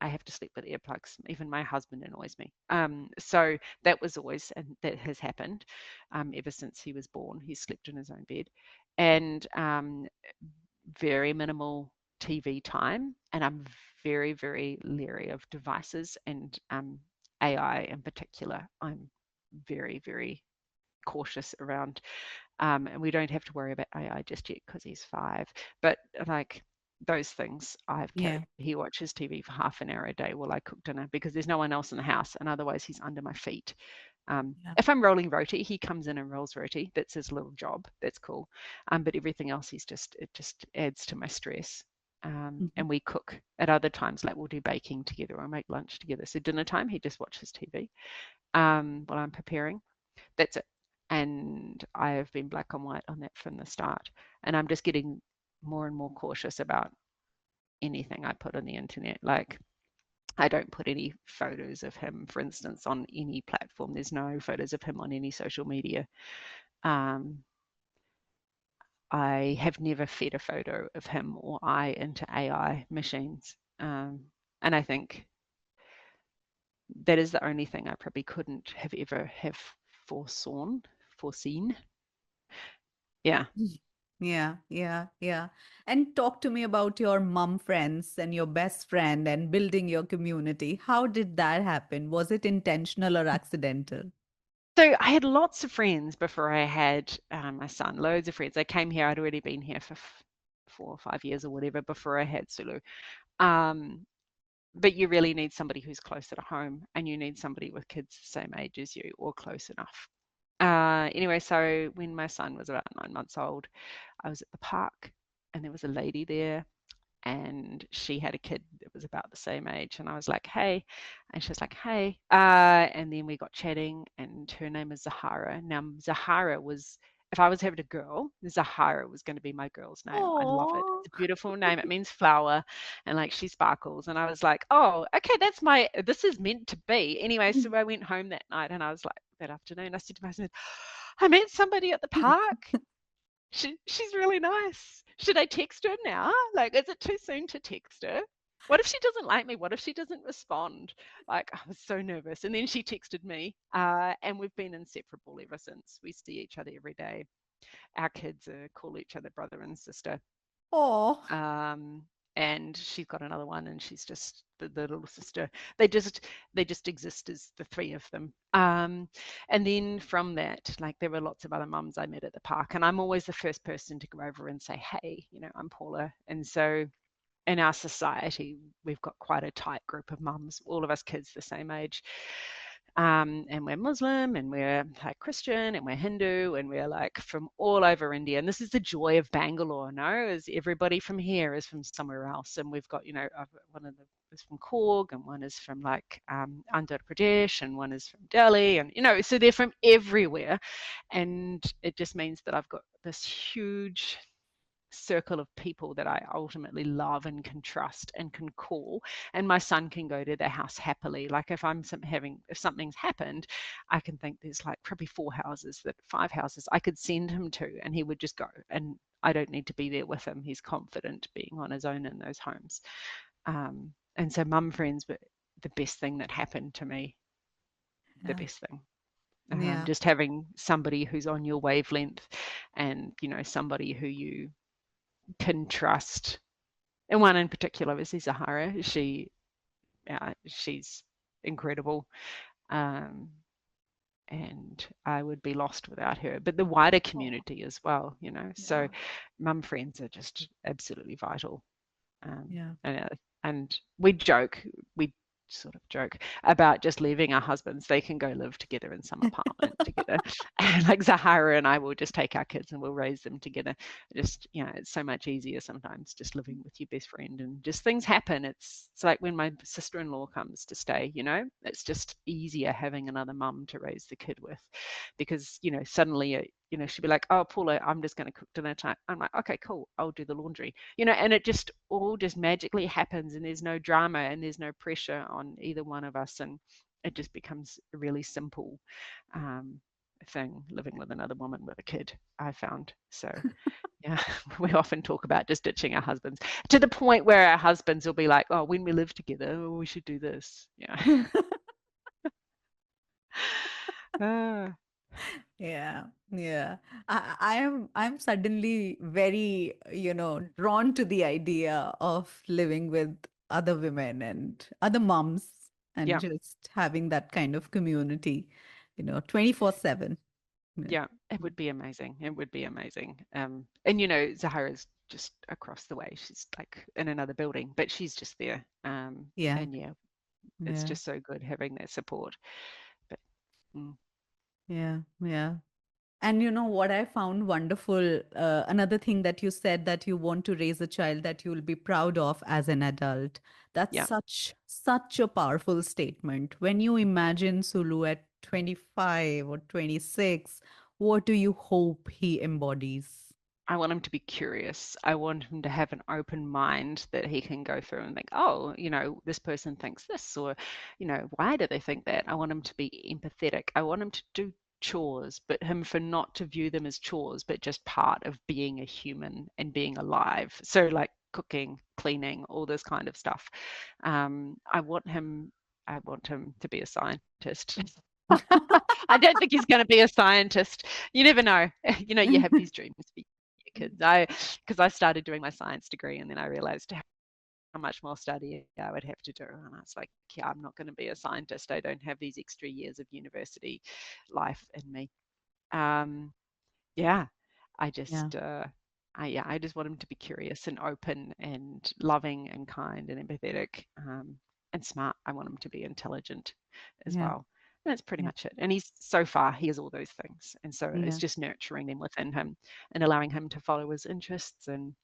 have to sleep with earplugs. Even my husband annoys me. So that was always, and that has happened ever since he was born. He slept in his own bed, and very minimal TV time. And I'm very, very leery of devices and AI in particular. I'm very, very cautious around, and we don't have to worry about AI just yet because he's 5. But like those things, I've Yeah. carried. He watches TV for half an hour a day while I cook dinner because there's no one else in the house, and otherwise he's under my feet. Yeah. If I'm rolling roti, he comes in and rolls roti. That's his little job. That's cool. But everything else, it just adds to my stress. Mhm. And we cook at other times, like we'll do baking together or make lunch together. So dinner time, he just watches TV while I'm preparing. That's it. And I have been black and white on that from the start. And I'm just getting more and more cautious about anything I put on the internet. Like, I don't put any photos of him, for instance, on any platform. There's no photos of him on any social media. Um, I have never fed a photo of him or I into AI machines. And I think that is the only thing I probably couldn't have ever have foreseen. Yeah. Yeah, yeah, yeah. And talk to me about your mom friends and your best friend and building your community. How did that happen? Was it intentional or accidental? So I had lots of friends before I had my son, loads of friends. I came here, I'd already been here for 4 or 5 years or whatever before I had Sulu. Um, but you really need somebody who's closer to home, and you need somebody with kids the same age as you or close enough. Anyway, so when my son was about 9 months old, I was at the park and there was a lady there and she had a kid that was about the same age, and I was like, hey, and she was like, hey, and then we got chatting, and her name is Zahara. Now Zahara was, if I was having a girl, Zahara was going to be my girl's name. I love it. Oh. It's a beautiful name. It means flower, and like she sparkles. And I was like, oh, okay, this is meant to be. Anyway, so I went home that night and I was like, that afternoon, I said to my husband, I met somebody at the park. She's really nice. Should I text her now? Like, is it too soon to text her? What if she doesn't like me? What if she doesn't respond? Like, I was so nervous. And then she texted me, and we've been inseparable ever since. We see each other every day. Our kids call each other brother and sister. Oh. Um, and she's got another one, and she's just the little sister. They just exist as the three of them. And then from that, like there were lots of other mums I met at the park, and I'm always the first person to go over and say, hey, I'm Paula. And so in our society, we've got quite a tight group of mums, all of us kids the same age. And we're Muslim and we're like Christian and we're Hindu and we're like from all over India. And this is the joy of Bangalore, no? Is everybody from here is from somewhere else. And we've got, one of them is from Korg and one is from like Andhra Pradesh and one is from Delhi. And, so they're from everywhere. And it just means that I've got this huge circle of people that I ultimately love and can trust and can call, and my son can go to their house happily. Like if something's happened, I can think there's like probably 5 houses I could send him to, and he would just go, and I don't need to be there with him. He's confident being on his own in those homes. And so mum friends were the best thing that happened to me, the Yeah. best thing. Yeah. Just having somebody who's on your wavelength, and somebody who you can trust. And one in particular is Zahara. She's incredible. Um, and I would be lost without her. But the wider Oh, community as well, you know. So yeah, mum friends are just absolutely vital. Um, yeah. and, uh, and we sort of joke about just leaving our husbands. They can go live together in some apartment together. And like Zahara and I will just take our kids and we'll raise them together. Just, you know, it's so much easier sometimes just living with your best friend and just things happen. It's like when my sister-in-law comes to stay, you know, it's just easier having another mum to raise the kid with because, you know, suddenly you know, she'd be like, "Oh, Paula, I'm just going to cook dinner tonight." I'm like, "Okay, cool. I'll do the laundry." You know, and it just all just magically happens, and there's no drama and there's no pressure on either one of us, and it just becomes a really simple um, thing living with another woman with a kid. I found so. Yeah, we often talk about just ditching our husbands to the point where our husbands will be like, "Oh, when we live together, oh, we should do this." Yeah. Ah, Yeah, yeah. I'm suddenly very, drawn to the idea of living with other women and other moms and yeah. just having that kind of community, 24/7. Yeah. Yeah, it would be amazing. It would be amazing. And you know, Zahara's just across the way. She's like in another building, but she's just there. Yeah. And yeah, it's Yeah. just so good having that support. But mm, Yeah. Yeah. And you know what I found wonderful? Another thing that you said, that you want to raise a child that you'll be proud of as an adult. That's yeah, such a powerful statement. When you imagine Sulu at 25 or 26, what do you hope he embodies? I want him to be curious. I want him to have an open mind that he can go through and think, oh, you know, this person thinks this, or, you know, why do they think that? I want him to be empathetic. I want him to do chores, but him for not to view them as chores, but just part of being a human and being alive. So, like cooking, cleaning, all this kind of stuff. I want him. I want him to be a scientist. I don't think he's going to be a scientist. You never know. You know, you have these dreams for your kids. Because I started doing my science degree and then I realized how much more study I would have to do. And I was like, yeah, I'm not going to be a scientist. I don't have these extra years of university life in me. Um, yeah, I Yeah. just, I just want him to be curious and open and loving and kind and empathetic and smart. I want him to be intelligent as Yeah. well. And that's pretty Yeah. much it. And he's so far, he has all those things. And so it's Yeah. just nurturing them within him and allowing him to follow his interests and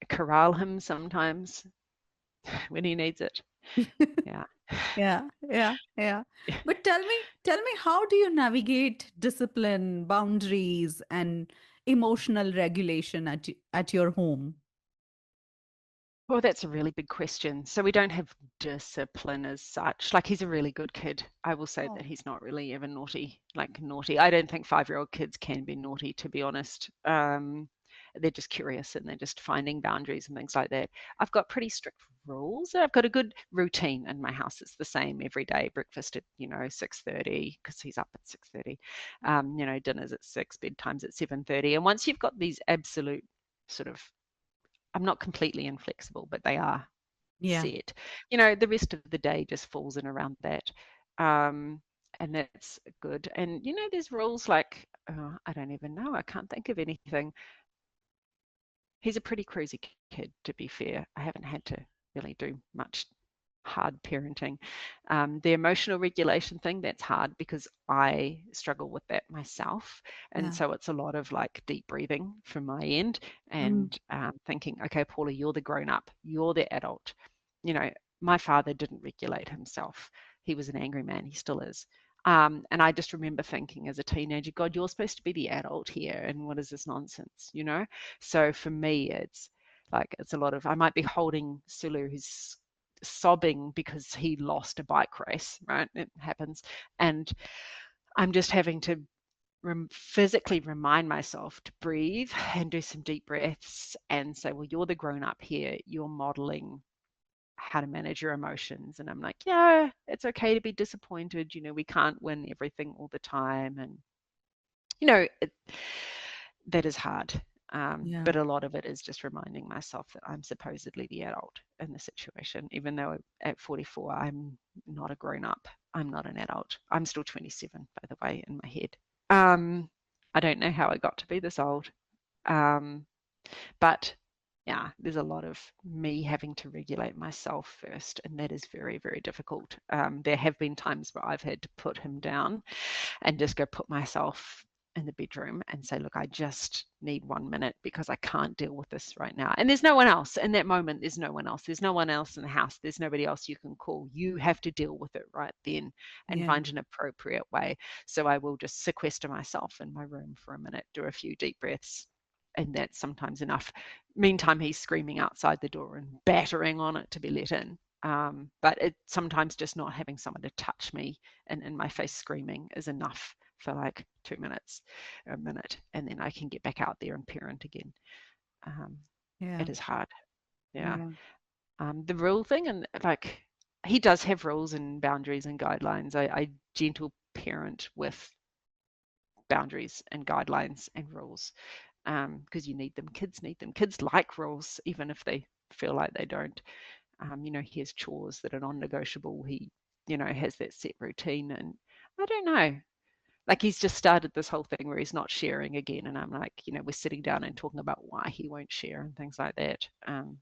corral him sometimes when he needs it. Yeah. Yeah, yeah, yeah. But tell me, how do you navigate discipline, boundaries, and emotional regulation at your home? Well, that's a really big question. So we don't have discipline as such. Like he's a really good kid. I will say that Oh, he's not really ever naughty, like naughty. I don't think 5-year-old kids can be naughty, to be honest. They're just curious and they're just finding boundaries and things like that. I've got pretty strict rules. I've got a good routine in my house. It's the same every day. Breakfast at, you know, 6:30 because he's up at 6:30. You know, dinner's at 6, bedtime's at 7:30. And once you've got these absolute sort of I'm not completely inflexible, but they are yeah. set. You know, the rest of the day just falls in around that. Um, and that's good. And, you know, there's rules like, I don't even know, I can't think of anything. He's a pretty crazy kid, to be fair. I haven't had to really do much hard parenting. The emotional regulation thing, that's hard because I struggle with that myself. And Yeah. so it's a lot of like deep breathing from my end Mm, and thinking, okay, Paula, you're the grown up, you're the adult. You know, my father didn't regulate himself. He was an angry man, he still is. And I just remember thinking as a teenager, God, you're supposed to be the adult here. And what is this nonsense, you know? So for me, it's like, it's a lot of, I might be holding Sulu, who's sobbing because he lost a bike race, right? It happens. And I'm just having to physically remind myself to breathe and do some deep breaths and say, well, you're the grown up here. You're modeling how to manage your emotions. And I'm like, yeah, it's okay to be disappointed. You know, we can't win everything all the time. And, you know, that is hard. Yeah. But a lot of it is just reminding myself that I'm supposedly the adult in the situation, even though at 44, I'm not a grown up. I'm not an adult. I'm still 27, by the way, in my head. I don't know how I got to be this old. Um, but yeah, there's a lot of me having to regulate myself first, and that is very, very difficult. There have been times where I've had to put him down and just go put myself in the bedroom and say, look, I just need 1 minute because I can't deal with this right now. And there's no one else in that moment. There's no one else. There's no one else in the house. There's nobody else you can call. You have to deal with it right then and Yeah. find an appropriate way. So I will just sequester myself in my room for a minute, do a few deep breaths. And that's sometimes enough. Meantime, he's screaming outside the door and battering on it to be let in. But it sometimes just not having someone to touch me and in my face screaming is enough for like 2 minutes, a minute, and then I can get back out there and parent again. Um, Yeah. it is hard. Yeah. Yeah. The rule thing, and like he does have rules and boundaries and guidelines. I gentle parent with boundaries and guidelines and rules because you need them. Kids need them. Kids like rules, even if they feel like they don't. He has chores that are non-negotiable. He, has that set routine, and I don't know. Like he's just started this whole thing where he's not sharing again, and I'm like, we're sitting down and talking about why he won't share and things like that. And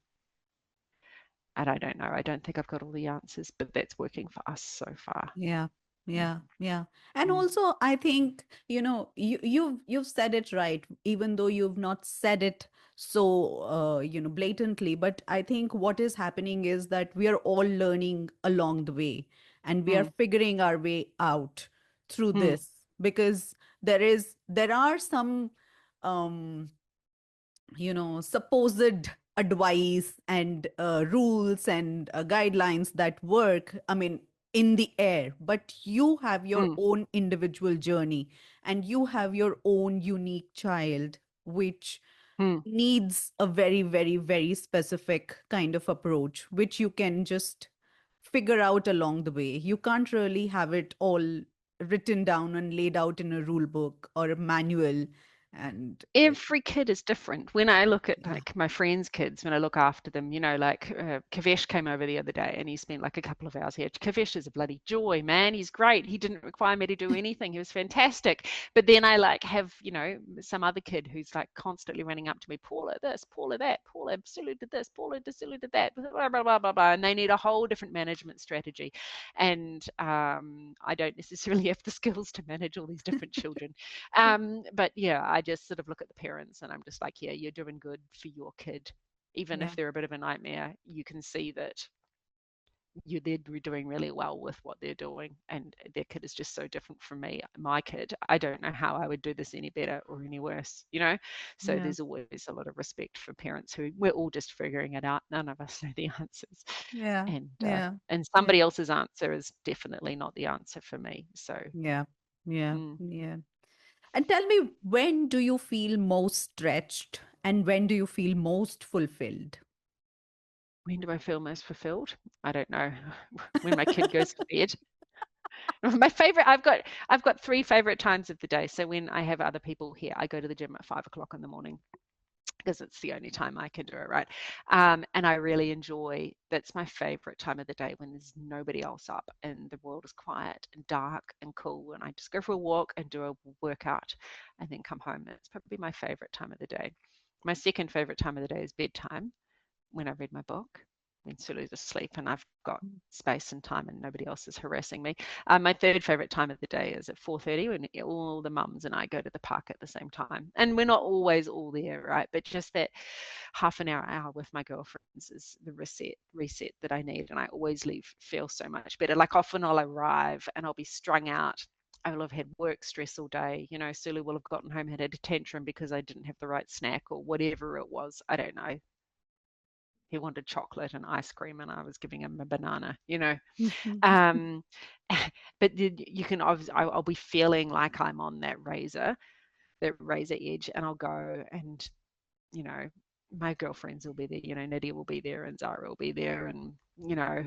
I don't know. I don't think I've got all the answers, but that's working for us so far. Yeah, yeah, yeah. And Mm, also, I think, you've said it right, even though you've not said it so blatantly. But I think what is happening is that we are all learning along the way, and we are mm, figuring our way out through mm, this, because there are some um supposed advice and rules and guidelines that work, I mean, in the air, but you have your mm, own individual journey, and you have your own unique child, which mm. needs a very, very, very specific kind of approach, which you can just figure out along the way. You can't really have it all written down and laid out in a rule book or a manual. And Every kid is different. When I look at yeah. like my friends' kids, when I look after them, like Kavesh came over the other day and he spent like a couple of hours here. Kavesh is a bloody joy, man. He's great. He didn't require me to do anything. He was fantastic. But then I like have, some other kid who's like constantly running up to me, Paula this, Paula that, Paula Sulu did this, Paula Sulu did that, blah, blah, blah, blah, blah. And they need a whole different management strategy. And I don't necessarily have the skills to manage all these different children. But yeah, I just sort of look at the parents and I'm just like, yeah, you're doing good for your kid. Even Yeah. if they're a bit of a nightmare, you can see that they're doing really well with what they're doing. And their kid is just so different from me. My kid, I don't know how I would do this any better or any worse. So Yeah. there's always a lot of respect for parents who we're all just figuring it out. None of us know the answers. Yeah. And Yeah. and Yeah. somebody else's answer is definitely not the answer for me. So Yeah. Yeah. mm, Yeah. And tell me, when do you feel most stretched and when do you feel most fulfilled? when do I feel most fulfilled? I don't know. When my kid goes to bed. My favorite, I've got three favorite times of the day. So when I have other people here, I go to the gym at 5 o'clock in the morning because it's the only time I can do it, right? And I really enjoy, that's my favorite time of the day when there's nobody else up and the world is quiet and dark and cool. And I just go for a walk and do a workout and then come home. It's probably my favorite time of the day. My second favorite time of the day is bedtime when I read my book, when Sulu's asleep and I've got space and time and nobody else is harassing me. My third favorite time of the day is at 4:30 when all the mums and I go to the park at the same time. And we're not always all there, right? But just that half an hour with my girlfriends is the reset that I need. And I always leave feel so much better. Like often I'll arrive and I'll be strung out. I will have had work stress all day. Sulu will have gotten home and had a tantrum because I didn't have the right snack or whatever it was. I don't know. He wanted chocolate and ice cream and I was giving him a banana. Um, but you can obviously, I'll be feeling like I'm on that razor edge, and I'll go and, you know, my girlfriends will be there, Nadia will be there and Zara will be there and,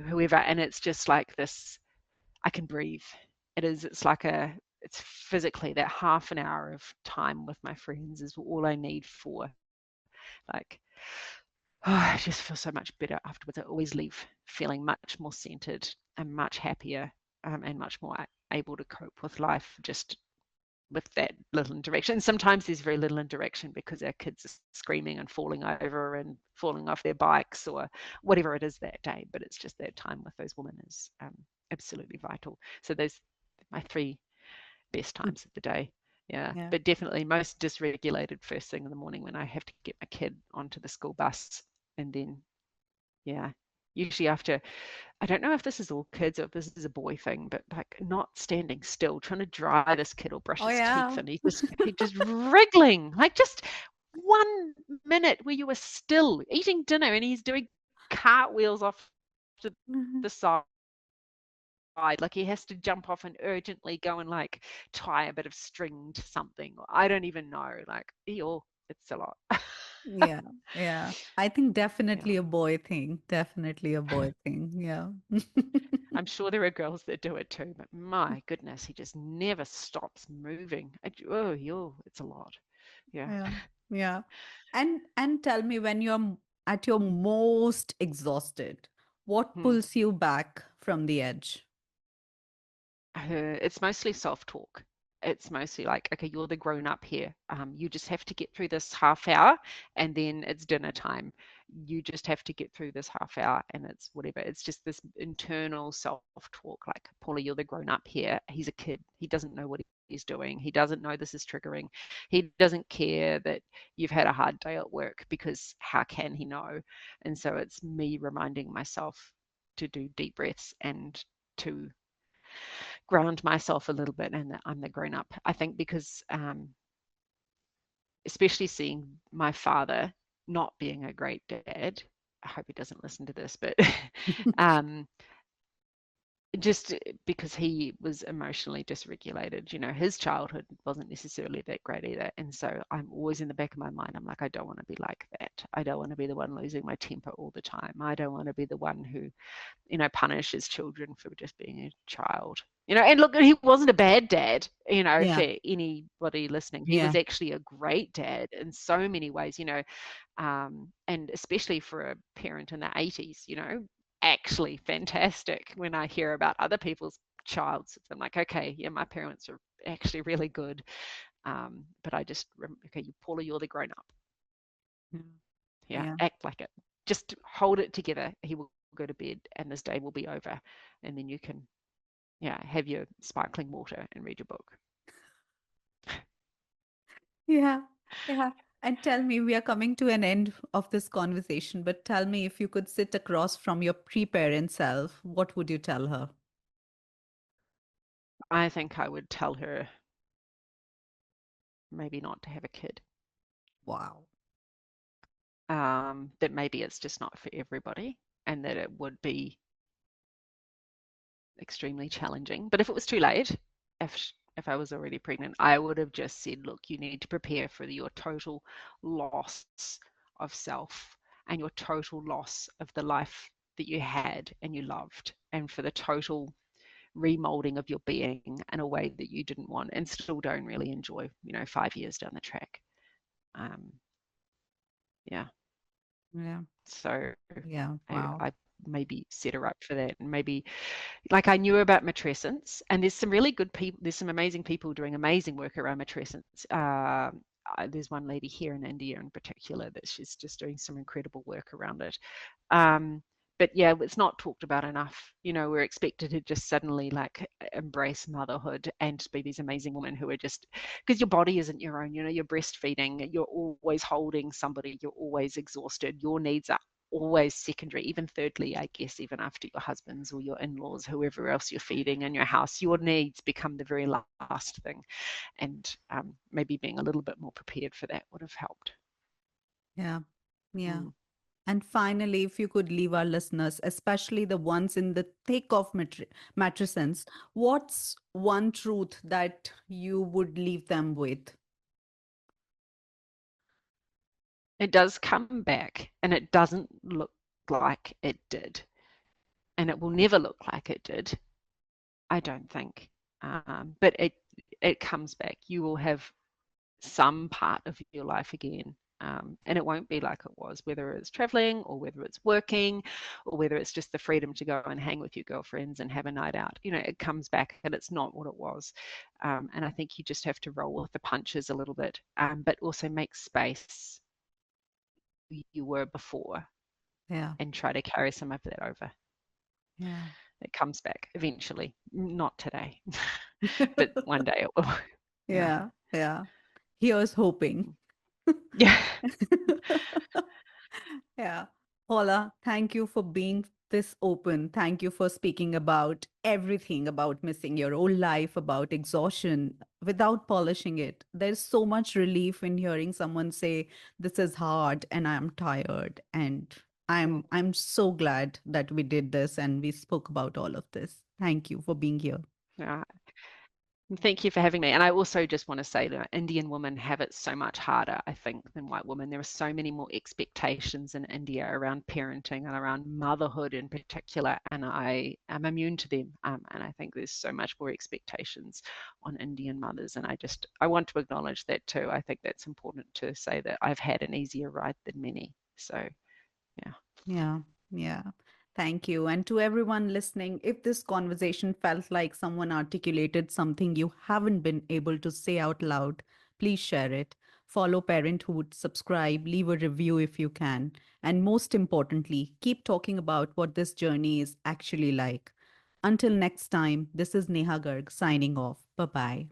whoever. And it's just like this, I can breathe. It's physically that half an hour of time with my friends is all I need for Like, oh, I just feel so much better afterwards. I always leave feeling much more centered and much happier, and much more able to cope with life just with that little interaction. Sometimes there's very little interaction because our kids are screaming and falling over and falling off their bikes or whatever it is that day. But it's just that time with those women is absolutely vital. So those my three best times of the day. Yeah, Yeah. but definitely most dysregulated first thing in the morning when I have to get my kid onto the school bus, and then yeah, usually after, I don't know if this is all kids or if this is a boy thing, but like not standing still, trying to dry this kid or brush Oh, his teeth, yeah. and he just wriggling, like just 1 minute where you were still eating dinner and he's doing cartwheels off to Mhm. the side, like he has to jump off and urgently go and like tie a bit of string to something. I don't even know, like, ew, it's a lot. Yeah. Yeah. I think Yeah. definitely a boy thing. Definitely a boy thing. Yeah. I'm sure there are girls that do it too, but my goodness, he just never stops moving. Oh, it's a lot. Yeah. Yeah. Yeah. And tell me, when you're at your most exhausted, what Hmm. pulls you back from the edge? It's mostly self-talk. It's mostly like, okay, you're the grown up here. You just have to get through this half hour and then it's dinner time. You just have to get through this half hour and it's whatever. It's just this internal self-talk, like, Paula, you're the grown up here. He's a kid. He doesn't know what he's doing. He doesn't know this is triggering. He doesn't care that you've had a hard day at work because how can he know? And so it's me reminding myself to do deep breaths and to ground myself a little bit and that I'm the grown up. I think because especially seeing my father not being a great dad, I hope he doesn't listen to this, but um, just because he was emotionally dysregulated, his childhood wasn't necessarily that great either. And so I'm always in the back of my mind, I'm like, I don't want to be like that. I don't want to be the one losing my temper all the time. I don't want to be the one who punishes children for just being a child. And look, he wasn't a bad dad, Yeah. for anybody listening. He was Yeah. actually a great dad in so many ways, and especially for a parent in the 80s, actually fantastic when I hear about other people's childs. I'm like, okay, yeah, my parents are actually really good. But I just, okay, Paula, you're the grown up. Yeah. Yeah, Yeah. act like it. Just hold it together. He will go to bed and this day will be over. And then you can, yeah, have your sparkling water and read your book. Yeah. Yeah. And tell me, we are coming to an end of this conversation, but tell me, if you could sit across from your pre-parent self, what would you tell her? I think I would tell her maybe not to have a kid. Wow. That maybe it's just not for everybody and that it would be extremely challenging. But if it was too late, if I was already pregnant, I would have just said, look, you need to prepare for your total loss of self and your total loss of the life that you had and you loved, and for the total remolding of your being in a way that you didn't want and still don't really enjoy, 5 years down the track. Um, yeah. Yeah. So Yeah. Wow. I maybe set her up for that, and maybe, like, I knew about matrescence, and there's some really good people, there's some amazing people doing amazing work around matrescence. There's one lady here in India in particular that she's just doing some incredible work around it. Um, but yeah, it's not talked about enough. We're expected to just suddenly like embrace motherhood and be these amazing women who are just, because your body isn't your own. You're breastfeeding, you're always holding somebody, you're always exhausted, your needs are always secondary, even thirdly, I guess, even after your husbands or your in-laws, whoever else you're feeding in your house, your needs become the very last thing. And maybe being a little bit more prepared for that would have helped. Yeah. Yeah. Mm. And finally, if you could leave our listeners, especially the ones in the thick of matrescence, what's one truth that you would leave them with? It does come back and it doesn't look like it did. And it will never look like it did, I don't think. But it comes back. You will have some part of your life again. And it won't be like it was, whether it's traveling or whether it's working or whether it's just the freedom to go and hang with your girlfriends and have a night out. It comes back and it's not what it was. And I think you just have to roll with the punches a little bit, but also make space you were before Yeah. and try to carry some of that over. Yeah. It comes back eventually, not today, but one day it will. Yeah. Yeah. Yeah. Here's hoping. Yeah. Yeah. Paula, thank you for being this open. Thank you for speaking about everything about missing your own life, about exhaustion without polishing it. There's so much relief in hearing someone say, "This is hard and I'm tired." And Mm. I'm so glad that we did this and we spoke about all of this. Thank you for being here. Yeah. Thank you for having me. And I also just want to say that Indian women have it so much harder, I think, than white women. There are so many more expectations in India around parenting and around motherhood in particular, and I am immune to them. And I think there's so much more expectations on Indian mothers. And I want to acknowledge that too. I think that's important to say that I've had an easier ride than many. So, yeah. Yeah, yeah. Thank you. And to everyone listening, if this conversation felt like someone articulated something you haven't been able to say out loud, please share it. Follow Parenthood, subscribe, leave a review if you can. And most importantly, keep talking about what this journey is actually like. Until next time, this is Neha Garg signing off. Bye bye.